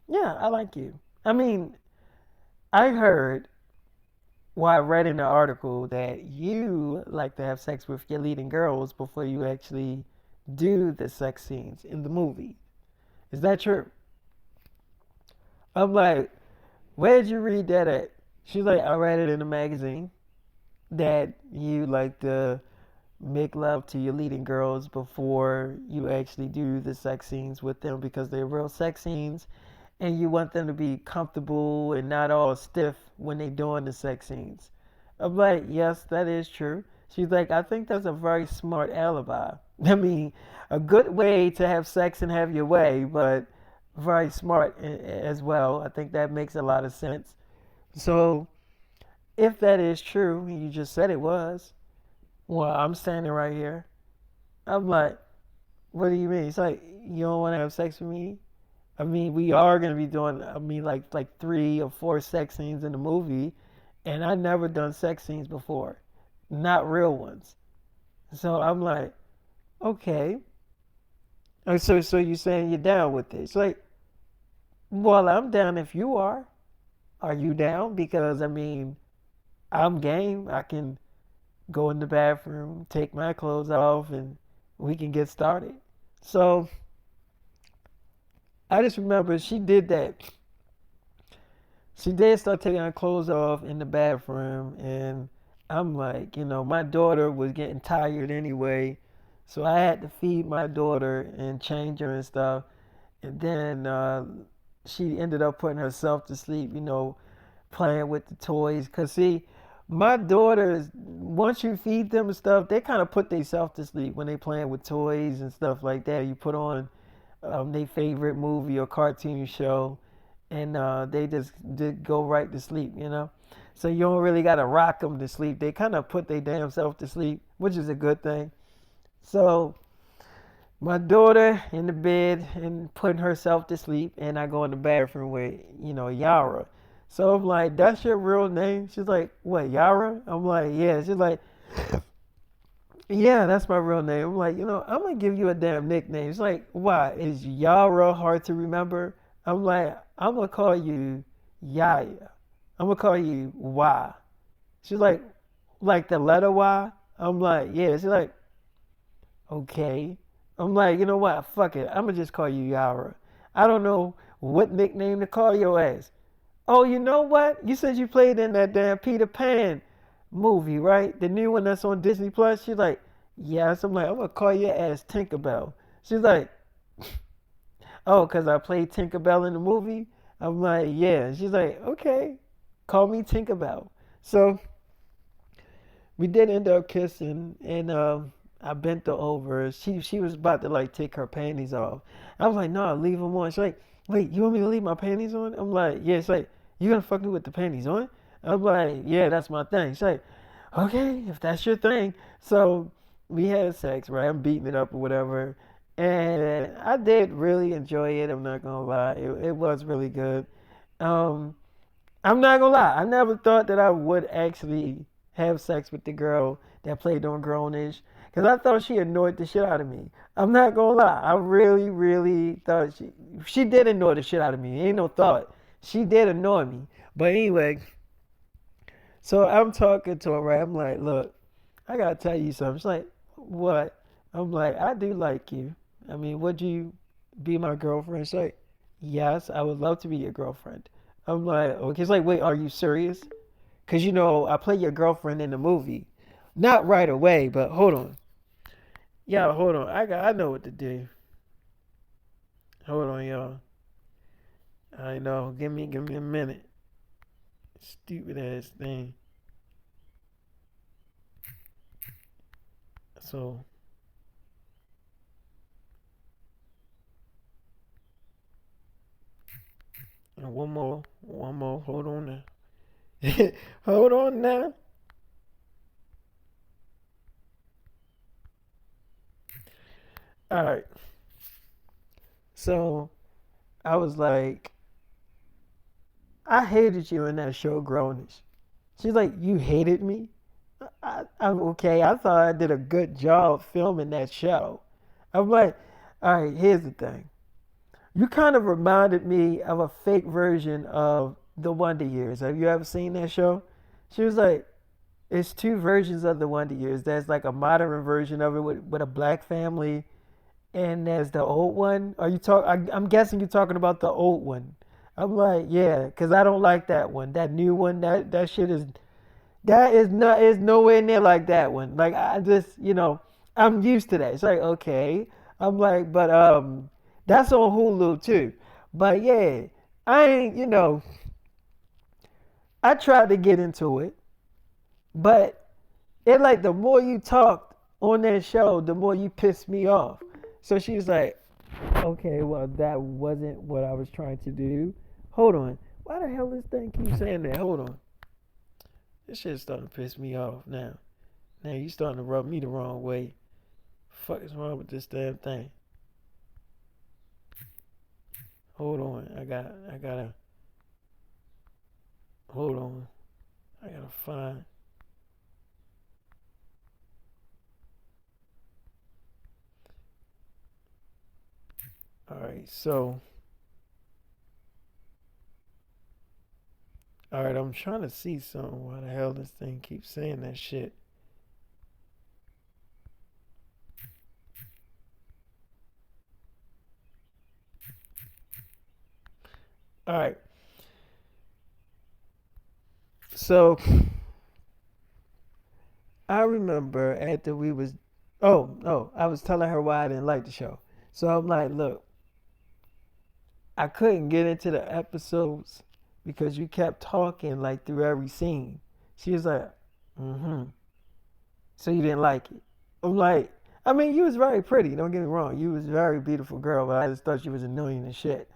yeah, I like you. I mean, I heard, I read in the article that you like to have sex with your leading girls before you actually do the sex scenes in the movie. Is that true? I'm like, where'd you read that at? She's like, I read it in a magazine that you like to make love to your leading girls before you actually do the sex scenes with them because they're real sex scenes and you want them to be comfortable and not all stiff when they doing the sex scenes. I'm like, yes, that is true. She's like, I think that's a very smart alibi. I mean, a good way to have sex and have your way, but very smart as well. I think that makes a lot of sense. So, if that is true, you just said it was, well, I'm standing right here. I'm like, what do you mean? It's like, you don't want to have sex with me? I mean, we are gonna be doing, I mean, like 3 or 4 sex scenes in the movie, and I never done sex scenes before, not real ones. So I'm like, okay. So you saying you're down with this? Like, well, I'm down if you are. Are you down? Because I mean, I'm game. I can go in the bathroom, take my clothes off, and we can get started. So I just remember she did that. She did start taking her clothes off in the bathroom, and I'm like, my daughter was getting tired anyway, so I had to feed my daughter and change her and stuff. And then she ended up putting herself to sleep, playing with the toys. Cause see, my daughters, once you feed them and stuff, they kind of put themselves to sleep when they playing with toys and stuff like that. You put on their favorite movie or cartoon show, and they just go right to sleep. So you don't really gotta rock them to sleep. They kind of put their damn self to sleep, which is a good thing. So my daughter in the bed and putting herself to sleep, and I go in the bathroom with Yara. So I'm like, that's your real name? She's like, what, Yara? I'm like, yeah. She's like, yeah, that's my real name. I'm like, I'm gonna give you a damn nickname. It's like, why? Is Yara hard to remember? I'm like, I'm gonna call you Yaya. I'm gonna call you Y. She's like the letter Y? I'm like, yeah. She's like, okay. I'm like, you know what? Fuck it. I'm gonna just call you Yara. I don't know what nickname to call your ass. Oh, you know what? You said you played in that damn Peter Pan movie, right? The new one that's on Disney Plus. She's like, yes. I'm like, I'm gonna call your ass Tinkerbell. She's like, oh, cause I played Tinkerbell in the movie. I'm like, yeah. She's like, okay, call me Tinkerbell. So we did end up kissing, and I bent her over. She was about to like take her panties off. I was like, no, leave them on. She's like, wait, you want me to leave my panties on? I'm like, yeah. It's like, you gonna fuck me with the panties on? I'm like, yeah, that's my thing. She's like, okay, if that's your thing. So we had sex, right? I'm beating it up or whatever. And I did really enjoy it. I'm not gonna lie. It was really good. Um, I'm not gonna lie. I never thought that I would actually have sex with the girl that played on Grownish, because I thought she annoyed the shit out of me. I'm not gonna lie. I really, really thought she did annoy the shit out of me. Ain't no thought. She did annoy me. But anyway, so I'm talking to her, right? I'm like, look, I gotta tell you something. She's like, what? I'm like, I do like you. I mean, would you be my girlfriend? She's like, yes, I would love to be your girlfriend. I'm like, okay. She's like, wait, are you serious? Because, I play your girlfriend in the movie. Not right away, but hold on. Yeah, hold on. I know what to do. Hold on, y'all. I know. Give me a minute. Stupid ass thing. So, one more. Hold on now. Hold on now. All right. So I was like, I hated you in that show, Grownish. She's like, you hated me? I'm okay. I thought I did a good job filming that show. I'm like, all right, here's the thing. You kind of reminded me of a fake version of The Wonder Years. Have you ever seen that show? She was like, it's two versions of The Wonder Years. There's like a modern version of it with a black family, and there's the old one. I'm guessing you're talking about the old one. I'm like, yeah, because I don't like that one. That new one, that shit is nowhere near like that one. Like I just, I'm used to that. It's like, okay. I'm like, but that's on Hulu too. But yeah, I ain't, I tried to get into it, but it like the more you talked on that show, the more you pissed me off. So she was like, okay, well, that wasn't what I was trying to do. Hold on. Why the hell this thing keeps saying that? Hold on. This shit's starting to piss me off now. Now you starting to rub me the wrong way. Fuck is wrong with this damn thing? Hold on. I gotta, hold on. I gotta find. Alright, so. Alright, I'm trying to see something. Why the hell this thing keeps saying that shit? Alright, so I remember after we was. Oh, no, I was telling her why I didn't like the show. So I'm like, look, I couldn't get into the episodes because you kept talking like through every scene. She was like, mm-hmm. So you didn't like it. I'm like, I mean, you was very pretty. Don't get me wrong. You was a very beautiful girl, but I just thought you was annoying and shit.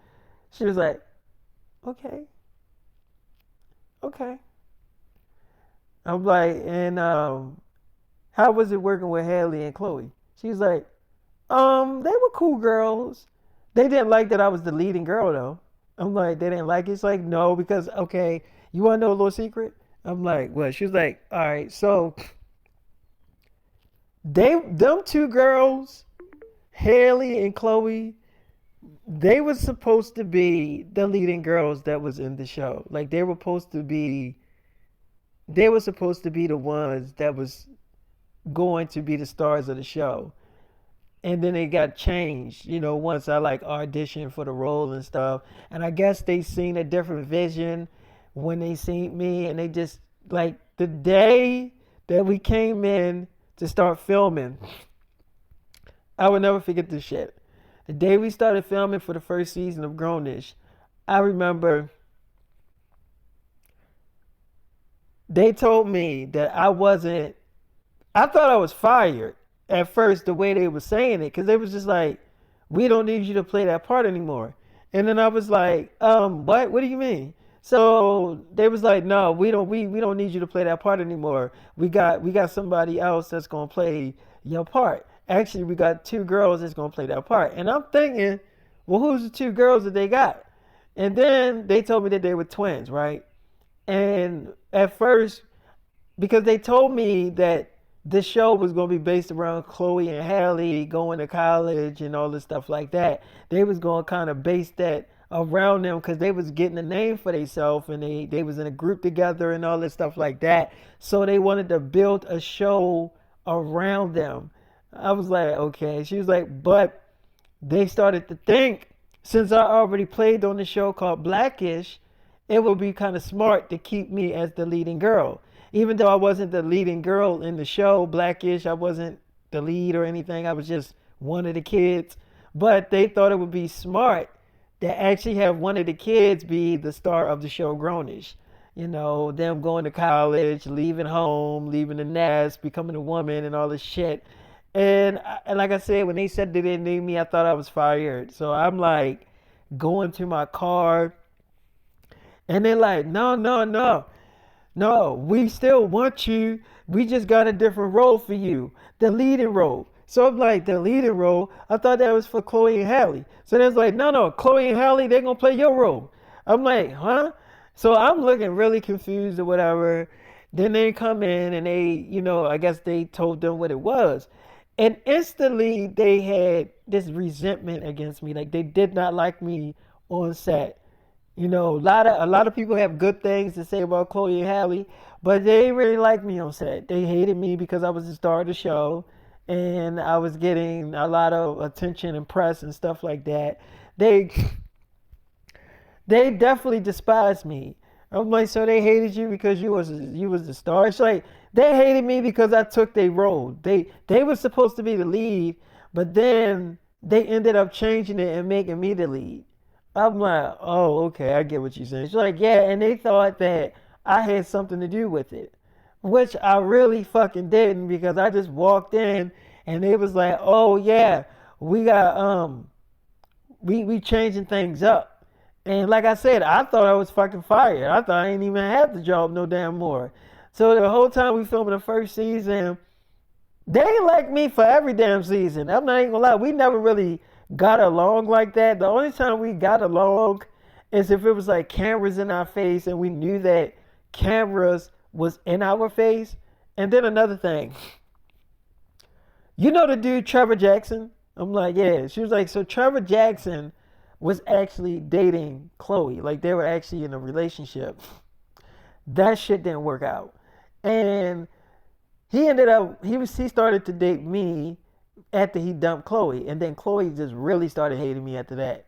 She was like, okay, okay. I'm like, and how was it working with Haley and Chloe? She was like, they were cool girls. They didn't like that I was the leading girl though. I'm like, they didn't like it. It's like, no, because okay, you wanna know a little secret? I'm like, what? She was like, all right, so them two girls, Haley and Chloe, they were supposed to be the leading girls that was in the show. Like they were supposed to be the ones that was going to be the stars of the show. And then it got changed, once I like auditioned for the role and stuff. And I guess they seen a different vision when they seen me, and they just like the day that we came in to start filming, I would never forget this shit. The day we started filming for the first season of Grownish, I remember they told me that I thought I was fired at first the way they were saying it, because they was just like, we don't need you to play that part anymore. And then I was like, what do you mean? So they was like, no, we don't need you to play that part anymore. We got somebody else that's gonna play your part. Actually, we got two girls that's gonna play that part. And I'm thinking, well, who's the two girls that they got? And then they told me that they were twins, right? And at first, because they told me that this show was going to be based around Chloe and Hallie going to college and all this stuff like that. They was going to kind of base that around them because they was getting a name for themselves, and they was in a group together and all this stuff like that. So they wanted to build a show around them. I was like, okay. She was like, but they started to think, since I already played on the show called Blackish, it would be kind of smart to keep me as the leading girl. Even though I wasn't the leading girl in the show, Blackish, I wasn't the lead or anything. I was just one of the kids. But they thought it would be smart to actually have one of the kids be the star of the show Grownish. Them going to college, leaving home, leaving the nest, becoming a woman, and all this shit. And like I said, when they said they didn't need me, I thought I was fired. So I'm like going to my car, and they're like, no, no, no. No, we still want you. We just got a different role for you, the leading role. So I'm like, the leading role? I thought that was for Chloe and Hallie. So they're like, no, no, Chloe and Hallie, they're going to play your role. I'm like, huh? So I'm looking really confused or whatever. Then they come in and I guess they told them what it was. And instantly they had this resentment against me. Like they did not like me on set. A lot of people have good things to say about Chloe and Hallie, but they didn't really like me on set. They hated me because I was the star of the show, and I was getting a lot of attention and press and stuff like that. They they definitely despised me. I'm like, so they hated you because you was the star. It's like they hated me because I took their role. They were supposed to be the lead, but then they ended up changing it and making me the lead. I'm like, oh, okay, I get what you're saying. She's like, yeah, and they thought that I had something to do with it, which I really fucking didn't because I just walked in and it was like, oh yeah, we got we changing things up. And like I said, I thought I was fucking fired. I thought I ain't even have the job no damn more. So the whole time we filming the first season, they ain't like me for every damn season. I'm not even gonna lie. We never really got along like that. The only time we got along is if it was like cameras in our face and we knew that cameras was in our face. And then another thing, you know the dude Trevor Jackson? I'm like, yeah. She was like, so Trevor Jackson was actually dating Chloe. Like they were actually in a relationship. That shit didn't work out. And he started to date me after he dumped Chloe, and then Chloe just really started hating me after that.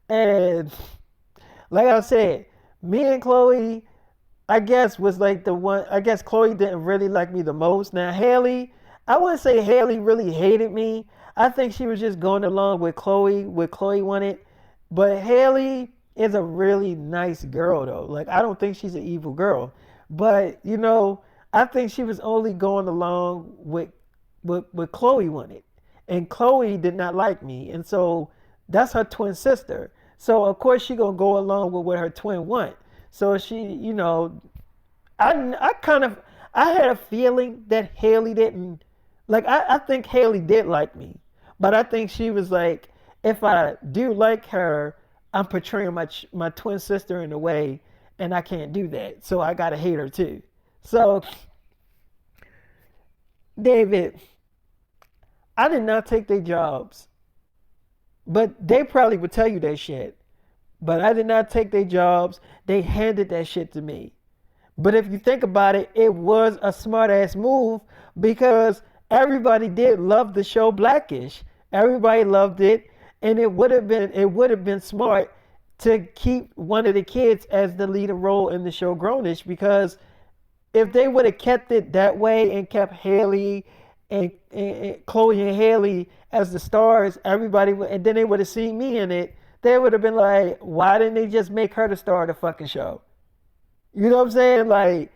And like I said, me and Chloe, I guess was like the one. I guess Chloe didn't really like me the most. Now Haley, I wouldn't say Haley really hated me. I think she was just going along with Chloe, what Chloe wanted. But Haley is a really nice girl though. Like I don't think she's an evil girl. But I think she was only going along with what Chloe wanted. And Chloe did not like me. And so that's her twin sister. So of course she gonna go along with what her twin want. So she, I kind of I had a feeling that Haley didn't like I think Haley did like me. But I think she was like, if I do like her, I'm portraying my twin sister in a way and I can't do that. So I gotta hate her too. So David, I did not take their jobs, but they probably would tell you that shit. But I did not take their jobs. They handed that shit to me. But if you think about it, it was a smart ass move because everybody did love the show Blackish. Everybody loved it, and it would have been smart to keep one of the kids as the leading role in the show Grownish because if they would have kept it that way and kept Haley and Chloe and Haley as the stars, everybody would, and then they would have seen me in it. They would have been like, why didn't they just make her the star of the fucking show? You know what I'm saying? Like,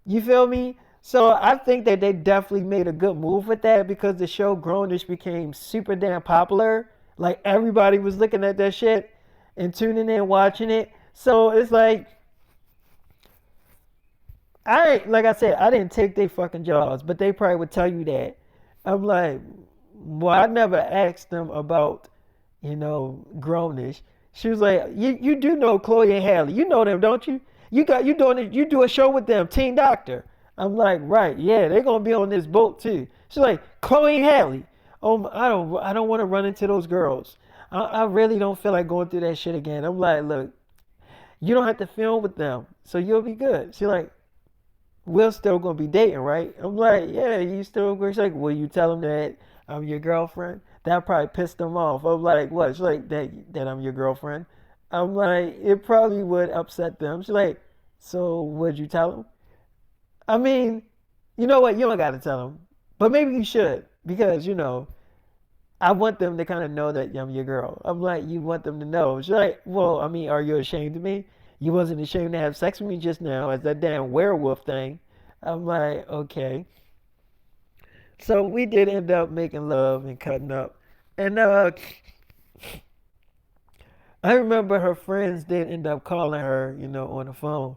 you feel me? So I think that they definitely made a good move with that because the show Grownish became super damn popular. Like everybody was looking at that shit and tuning in, watching it. So it's like like I said, I didn't take their fucking jobs, but they probably would tell you that. I'm like, well, I never asked them about, Grownish. She was like, you do know Chloe and Haley. You know them, don't you? You doing it, you do a show with them, Teen Doctor. I'm like, right, yeah, they're gonna be on this boat too. She's like, Chloe and Haley. Oh, I don't want to run into those girls. I really don't feel like going through that shit again. I'm like, look, you don't have to film with them, so you'll be good. She's like, we're still gonna be dating, right? I'm like, yeah, you still. She's like, will you tell them that I'm your girlfriend? That probably pissed them off. I'm like, what? She's like, that I'm your girlfriend. I'm like, it probably would upset them. She's like, so would you tell them? I mean, you know what? You don't gotta tell them, but maybe you should because I want them to kind of know that I'm your girl. I'm like, you want them to know. She's like, well, I mean, are you ashamed of me? You wasn't ashamed to have sex with me just now as that damn werewolf thing. I'm like, okay. So we did end up making love and cutting up. And I remember her friends did end up calling her, on the phone.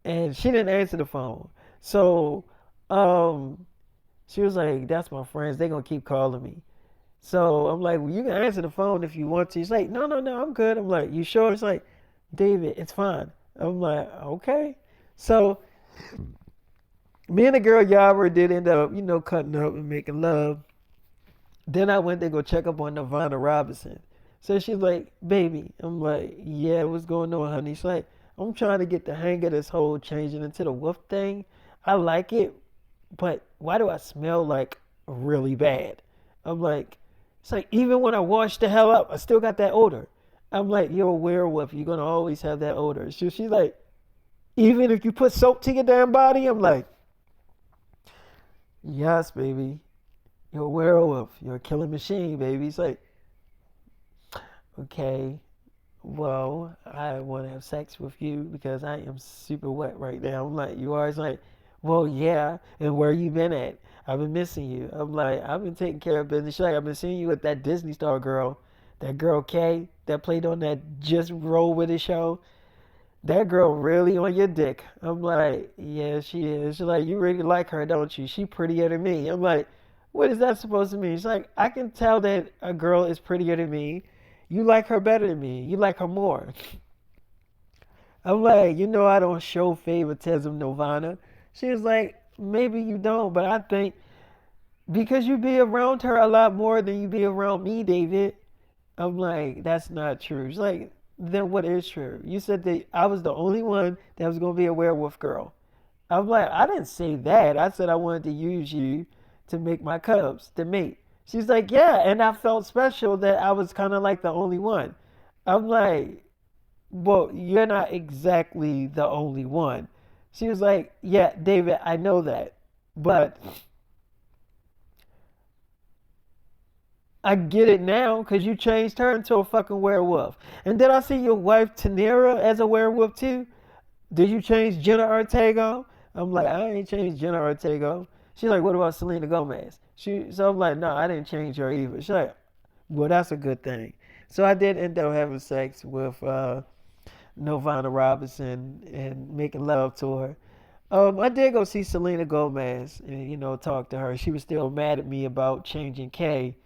And she didn't answer the phone. So um, she was like, that's my friends. They going to keep calling me. So I'm like, well, you can answer the phone if you want to. She's like, no, no, no, I'm good. I'm like, you sure? It's like, David, it's fine. I'm like, okay. So me and the girl Yara did end up, cutting up and making love. Then I went to go check up on Nirvana Robinson. So she's like, baby. I'm like, yeah, what's going on, honey? She's like, I'm trying to get the hang of this whole changing into the wolf thing. I like it, but why do I smell like really bad? I'm like, it's like, even when I wash the hell up, I still got that odor. I'm like, you're a werewolf. You're going to always have that odor. So she's like, even if you put soap to your damn body? I'm like, yes, baby. You're a werewolf. You're a killing machine, baby. It's like, okay, well, I want to have sex with you because I am super wet right now. I'm like, you always like, well, yeah, and where you been at? I've been missing you. I'm like, I've been taking care of business. She's like, I've been seeing you with that Disney Star girl, that girl Kay that played on that Just Roll With It show. That girl really on your dick. I'm like, yeah, she is. She's like, you really like her, don't you? She prettier than me. I'm like, what is that supposed to mean? She's like, I can tell that a girl is prettier than me. You like her better than me. You like her more. I'm like, I don't show favoritism, Novana. She was like, maybe you don't, but I think because you be around her a lot more than you be around me, David. I'm like, that's not true. She's like, then what is true? You said that I was the only one that was gonna be a werewolf girl. I'm like, I didn't say that. I said I wanted to use you to make my cubs, to mate. She's like, yeah, and I felt special that I was kind of like the only one. I'm like, well, you're not exactly the only one. She was like, yeah, David, I know that, but I get it now because you changed her into a fucking werewolf. And did I see your wife Tanera as a werewolf too? Did you change Jenna Ortega? I'm like, I ain't changed Jenna Ortega. She's like, what about Selena Gomez? So I'm like, no, I didn't change her either. She's like, well, that's a good thing. So I did end up having sex with Novana Robinson and making love to her. I did go see Selena Gomez and talk to her. She was still mad at me about changing K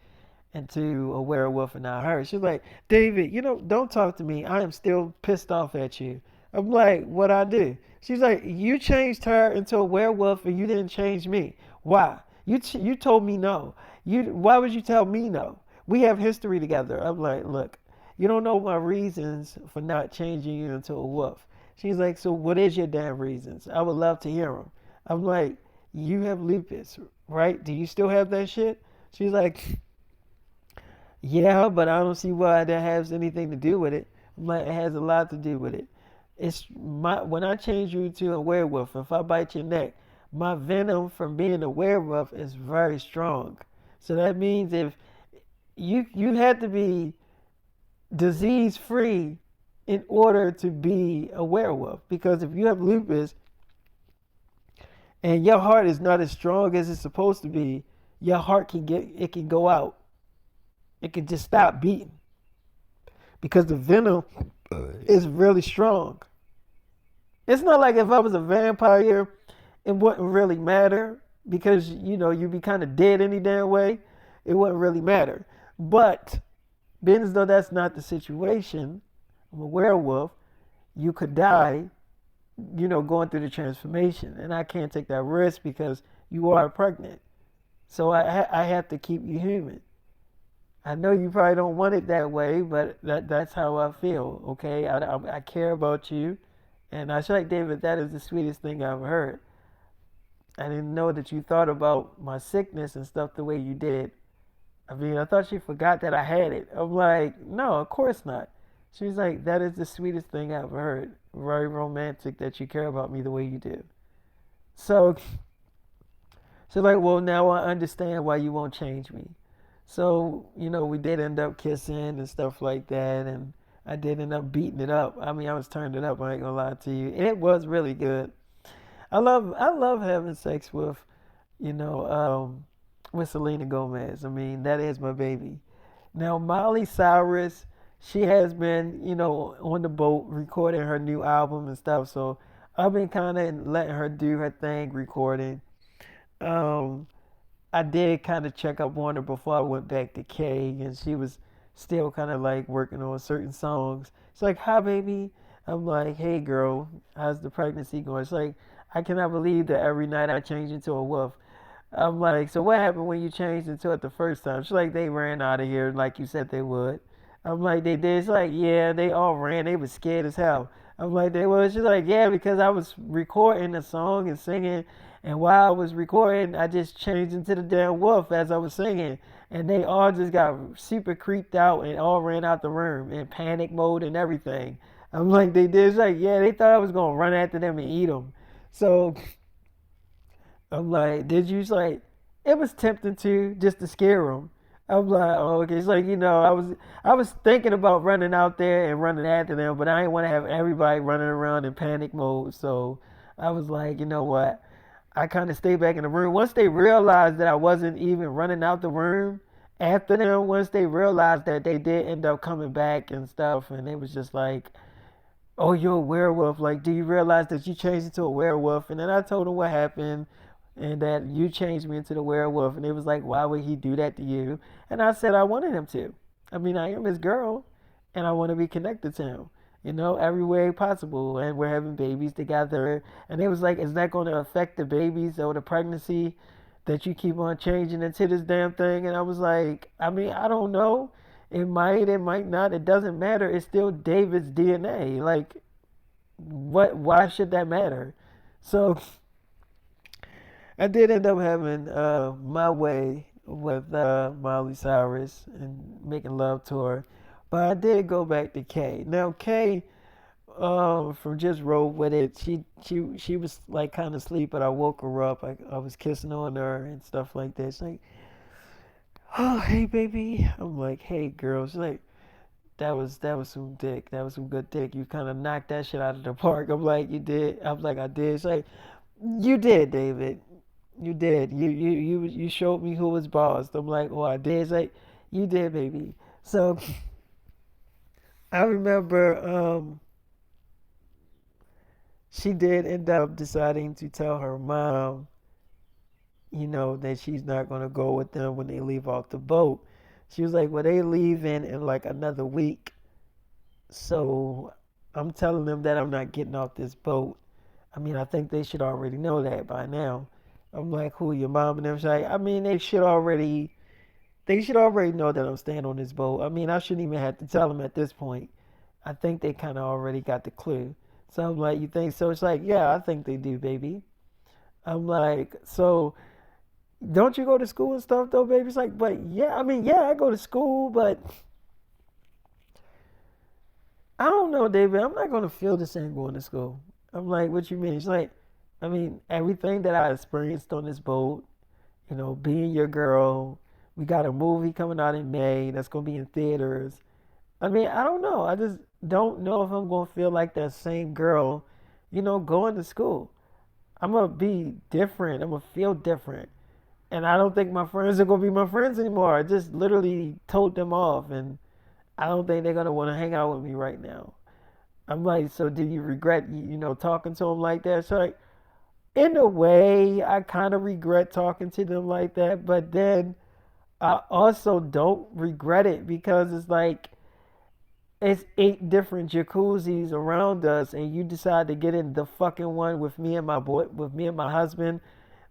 into a werewolf and not her. She's like, David, don't talk to me. I am still pissed off at you. I'm like, what I do? She's like, you changed her into a werewolf and you didn't change me. Why? You told me no. Why would you tell me no? We have history together. I'm like, look, you don't know my reasons for not changing you into a wolf. She's like, so what is your damn reasons? I would love to hear them. I'm like, you have lupus, right? Do you still have that shit? She's like, yeah, but I don't see why that has anything to do with it. I'm like, it has a lot to do with it. It's my when I change you to a werewolf, if I bite your neck, my venom from being a werewolf is very strong. So that means if you had to be disease free in order to be a werewolf, because if you have lupus and your heart is not as strong as it's supposed to be, your heart can go out. It can just stop beating because the venom is really strong. It's not like if I was a vampire, it wouldn't really matter because you'd be kind of dead any damn way. It wouldn't really matter. But being as though that's not the situation, I'm a werewolf. You could die, going through the transformation, and I can't take that risk because you are pregnant. So I have to keep you human. I know you probably don't want it that way, but that's how I feel. Okay, I care about you, and I was like, David, that is the sweetest thing I've heard. I didn't know that you thought about my sickness and stuff the way you did. I mean, I thought she forgot that I had it. I'm like, no, of course not. She's like, that is the sweetest thing I've heard. Very romantic that you care about me the way you do. So she's like, well, now I understand why you won't change me. So, we did end up kissing and stuff like that. And I did end up beating it up. I mean, I was turned it up. I ain't gonna lie to you. And it was really good. I love having sex you know, um, with Selena Gomez. I mean, that is my baby. Now, Miley Cyrus, she has been, on the boat recording her new album and stuff. So I've been kind of letting her do her thing recording. Um, I did kind of check up on her before I went back to K, and she was still kind of like working on certain songs. It's like, hi, baby. I'm like, hey, girl, how's the pregnancy going? It's like, I cannot believe that every night I change into a wolf. I'm like, so what happened when you changed into it the first time? She's like, they ran out of here like you said they would. I'm like, they did. She's like, yeah, they all ran. They was scared as hell. I'm like, they was. She's like, yeah, because I was recording the song and singing, and while I was recording, I just changed into the damn wolf as I was singing, and they all just got super creeped out and all ran out the room in panic mode and everything. I'm like, they did. It's like, yeah, they thought I was gonna run after them and eat them. So I'm like, did you? She's like, it was tempting to just to scare them. I'm like, oh, okay. It's like, I was thinking about running out there and running after them, but I didn't want to have everybody running around in panic mode. So I was like, you know what? I kind of stayed back in the room. Once they realized that I wasn't even running out the room after them, once they realized that, they did end up coming back and stuff, and it was just like, oh, you're a werewolf. Like, do you realize that you changed into a werewolf? And then I told them what happened and that you changed me into the werewolf. And it was like, why would he do that to you? And I said, I wanted him to. I mean, I am his girl and I want to be connected to him, every way possible. And we're having babies together. And it was like, is that going to affect the babies or the pregnancy that you keep on changing into this damn thing? And I was like, I mean, I don't know. It might not. It doesn't matter. It's still David's DNA. Like, what? Why should that matter? So I did end up having my way with Miley Cyrus and making love to her, but I did go back to Kay. Now Kay, from Just Roll with It, she was like kind of asleep, but I woke her up. I was kissing on her and stuff like that. She's like, "Oh, hey baby." I'm like, "Hey girl." She's like, that was some dick. That was some good dick. You kind of knocked that shit out of the park. I'm like, you did. I'm like, I did. She's like, you did, David. You did. You showed me who was boss. I'm like, oh, I did. She's like, you did, baby. So I remember she did end up deciding to tell her mom, that she's not gonna go with them when they leave off the boat. She was like, well, they leaving in like another week. So I'm telling them that I'm not getting off this boat. I mean, I think they should already know that by now. I'm like, who, your mom and them? She's like, I mean, they should already know that I'm staying on this boat. I mean, I shouldn't even have to tell them at this point. I think they kind of already got the clue. So I'm like, you think so? It's like, yeah, I think they do, baby. I'm like, so don't you go to school and stuff though, baby? It's like, but yeah, I mean, yeah, I go to school, but I don't know, David. I'm not gonna feel the same going to school. I'm like, what you mean? It's like, I mean, everything that I experienced on this boat, being your girl. We got a movie coming out in May that's gonna be in theaters. I mean, I don't know. I just don't know if I'm gonna feel like that same girl, going to school. I'm gonna be different. I'm gonna feel different. And I don't think my friends are gonna be my friends anymore. I just literally told them off, and I don't think they're gonna want to hang out with me right now. I'm like, so do you regret, talking to them like that? So like, in a way, I kind of regret talking to them like that, but then I also don't regret it because it's like it's 8 different jacuzzis around us, and you decide to get in the fucking one with me and my boy, with me and my husband.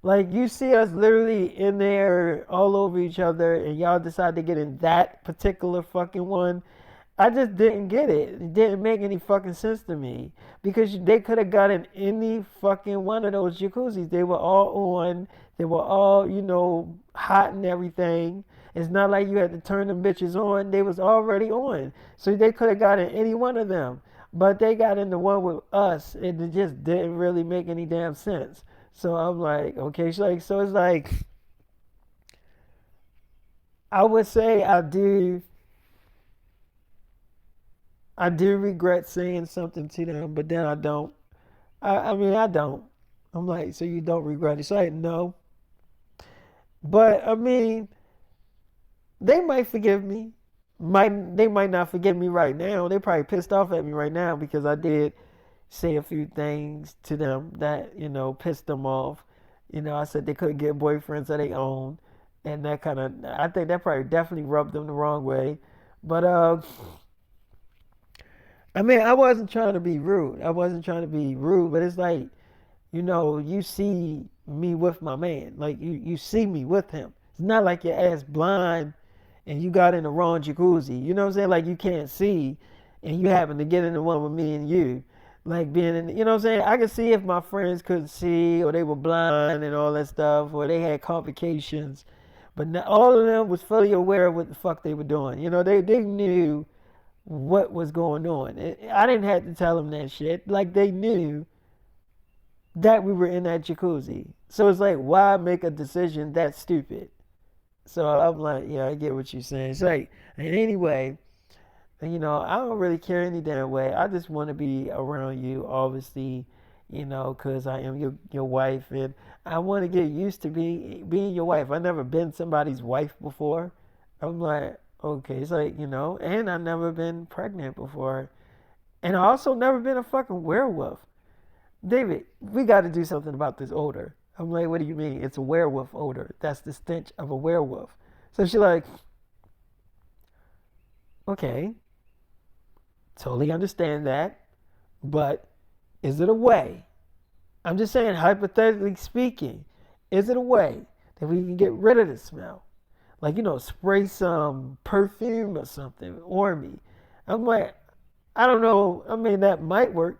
Like you see us literally in there all over each other, and y'all decide to get in that particular fucking one. I just didn't get it. It didn't make any fucking sense to me because they could have gotten any fucking one of those jacuzzis. They were all on. They were all, hot and everything. It's not like you had to turn them bitches on. They was already on. So they could have gotten any one of them. But they got in the one with us. And it just didn't really make any damn sense. So I'm like, okay, so it's like I would say I do regret saying something to them, but then I don't. I mean, I don't. I'm like, so you don't regret it? So I no, but I mean, they might forgive me. They might not forgive me right now. They probably pissed off at me right now because I did say a few things to them that pissed them off. I said they couldn't get boyfriends of their own, and that kind of I think that probably definitely rubbed them the wrong way. But I mean, I wasn't trying to be rude. I wasn't trying to be rude, but it's like, you see me with my man. Like you see me with him. It's not like your ass blind and you got in the wrong jacuzzi. You know what I'm saying? Like you can't see and you happen to get in the one with me and you. Like being in, you know what I'm saying? I could see if my friends couldn't see or they were blind and all that stuff or they had complications. But not, all of them was fully aware of what the fuck they were doing. They knew what was going on. I didn't have to tell them that shit. Like they knew that we were in that jacuzzi. So it's like, why make a decision that stupid? So I'm like, yeah, I get what you're saying. It's like, and anyway, I don't really care any damn way. I just want to be around you, obviously, because I am your wife, and I want to get used to being your wife. I've never been somebody's wife before. I'm like, okay, it's like, and I've never been pregnant before. And I also never been a fucking werewolf. David, we got to do something about this odor. I'm like, what do you mean? It's a werewolf odor. That's the stench of a werewolf. So she's like, okay, totally understand that, but is it a way? I'm just saying, hypothetically speaking, is it a way that we can get rid of the smell? Like, spray some perfume or something on me. I'm like, I don't know. I mean, that might work.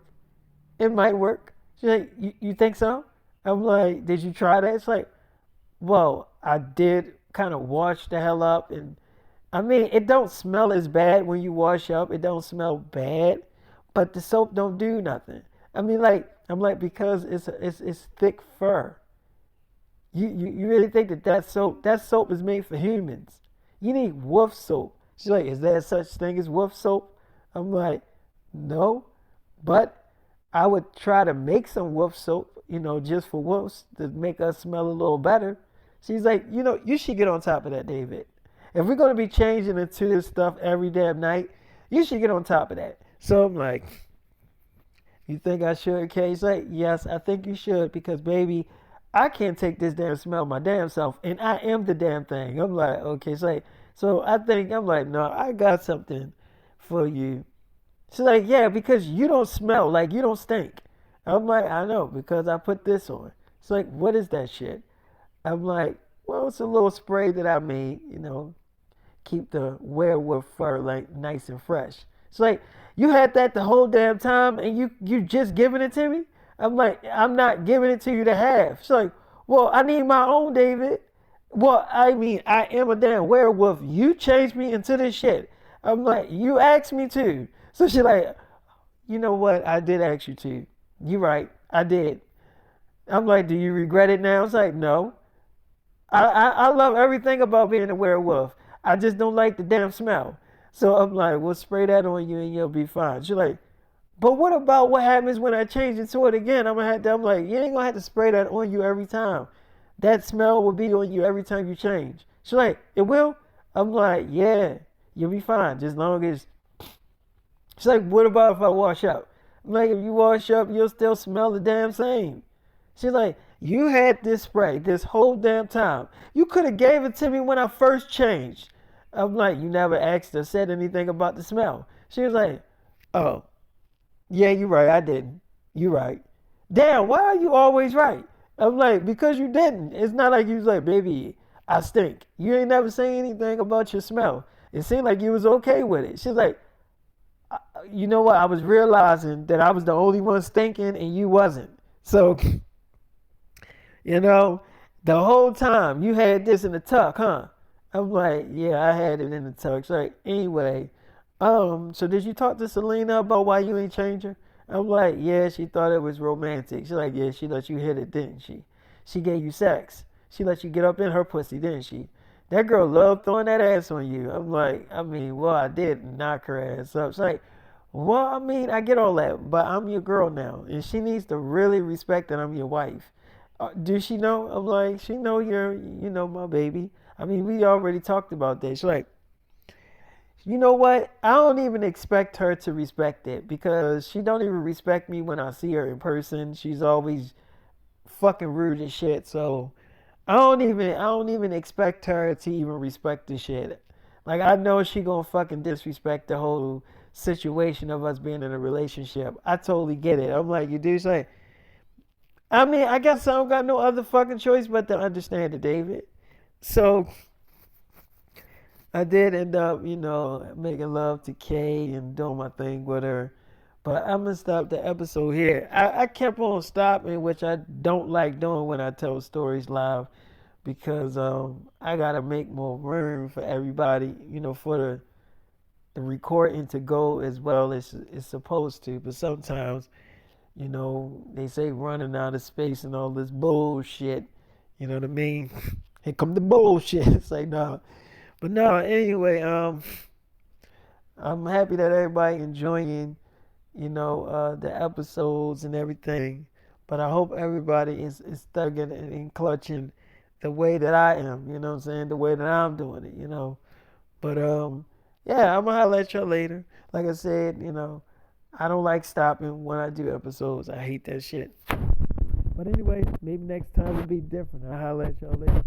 It might work. She's like, you think so? I'm like, did you try that? It's like, well, I did kind of wash the hell up, and I mean, it don't smell as bad when you wash up. It don't smell bad, but the soap don't do nothing. I mean, like, I'm like, because it's thick fur. You really think that soap is made for humans? You need wolf soap. She's like, is there such thing as wolf soap? I'm like, no, but I would try to make some wolf soap, just for wolves to make us smell a little better. She's like, you should get on top of that, David. If we're gonna be changing into this stuff every damn night, you should get on top of that. So I'm like, you think I should, Kay? He's like, yes, I think you should because, baby, I can't take this damn smell my damn self, and I am the damn thing. I'm like, okay, so I think I'm like, no, I got something for you. She's like, yeah, because you don't smell like you don't stink. I'm like, I know because I put this on. It's like, what is that shit? I'm like, well, it's a little spray that I made, keep the werewolf fur like nice and fresh. It's like you had that the whole damn time and you just giving it to me. I'm like, I'm not giving it to you to have. She's like, well, I need my own, David. Well, I mean, I am a damn werewolf. You changed me into this shit. I'm like, you asked me to. So she's like, you know what? I did ask you to. You right. I did. I'm like, do you regret it now? It's like, no. I love everything about being a werewolf. I just don't like the damn smell. So I'm like, we'll spray that on you and you'll be fine. She's like, but what about what happens when I change into it again? I'm like, you ain't gonna have to spray that on you every time. That smell will be on you every time you change. She's like, it will? I'm like, yeah, you'll be fine. Just long as she's like, what about if I wash up? I'm like, if you wash up, you'll still smell the damn same. She's like, you had this spray this whole damn time. You could have gave it to me when I first changed. I'm like, you never asked or said anything about the smell. She was like, oh, yeah, you're right. I didn't. You're right. Damn, why are you always right? I'm like, because you didn't. It's not like you was like, baby, I stink. You ain't never say anything about your smell. It seemed like you was okay with it. She's like, you know what? I was realizing that I was the only one stinking and you wasn't. So, you know, the whole time you had this in the tuck, huh? I'm like, yeah, I had it in the tuck. She's like, anyway, so did you talk to Selena about why you ain't change her? I'm like, yeah, she thought it was romantic. She's like, yeah, she let you hit it, didn't she? She gave you sex. She let you get up in her pussy, didn't she? That girl loved throwing that ass on you. I'm like, I mean, well, I did knock her ass up. She's like, well, I mean, I get all that, but I'm your girl now, and she needs to really respect that I'm your wife. Do she know? I'm like, she know my baby. I mean, we already talked about that. She's like, you know what? I don't even expect her to respect it because she don't even respect me when I see her in person. She's always fucking rude and shit. So I don't even expect her to even respect the shit. Like I know she gonna fucking disrespect the whole situation of us being in a relationship. I totally get it. I'm like, you do say. I mean, I guess I don't got no other fucking choice but to understand it, David. So I did end up, making love to Kay and doing my thing with her. But I'm gonna stop the episode here. I kept on stopping, which I don't like doing when I tell stories live, because I gotta make more room for everybody, for the recording to go as well as it's supposed to. But sometimes, they say running out of space and all this bullshit. You know what I mean? Here come the bullshit. It's like, no. But no, anyway, I'm happy that everybody enjoying, the episodes and everything. But I hope everybody is thugging and clutching the way that I am, you know what I'm saying? The way that I'm doing it. But yeah, I'm gonna holler at y'all later. Like I said, I don't like stopping when I do episodes. I hate that shit. But anyway, maybe next time will be different. I'll holler at y'all later.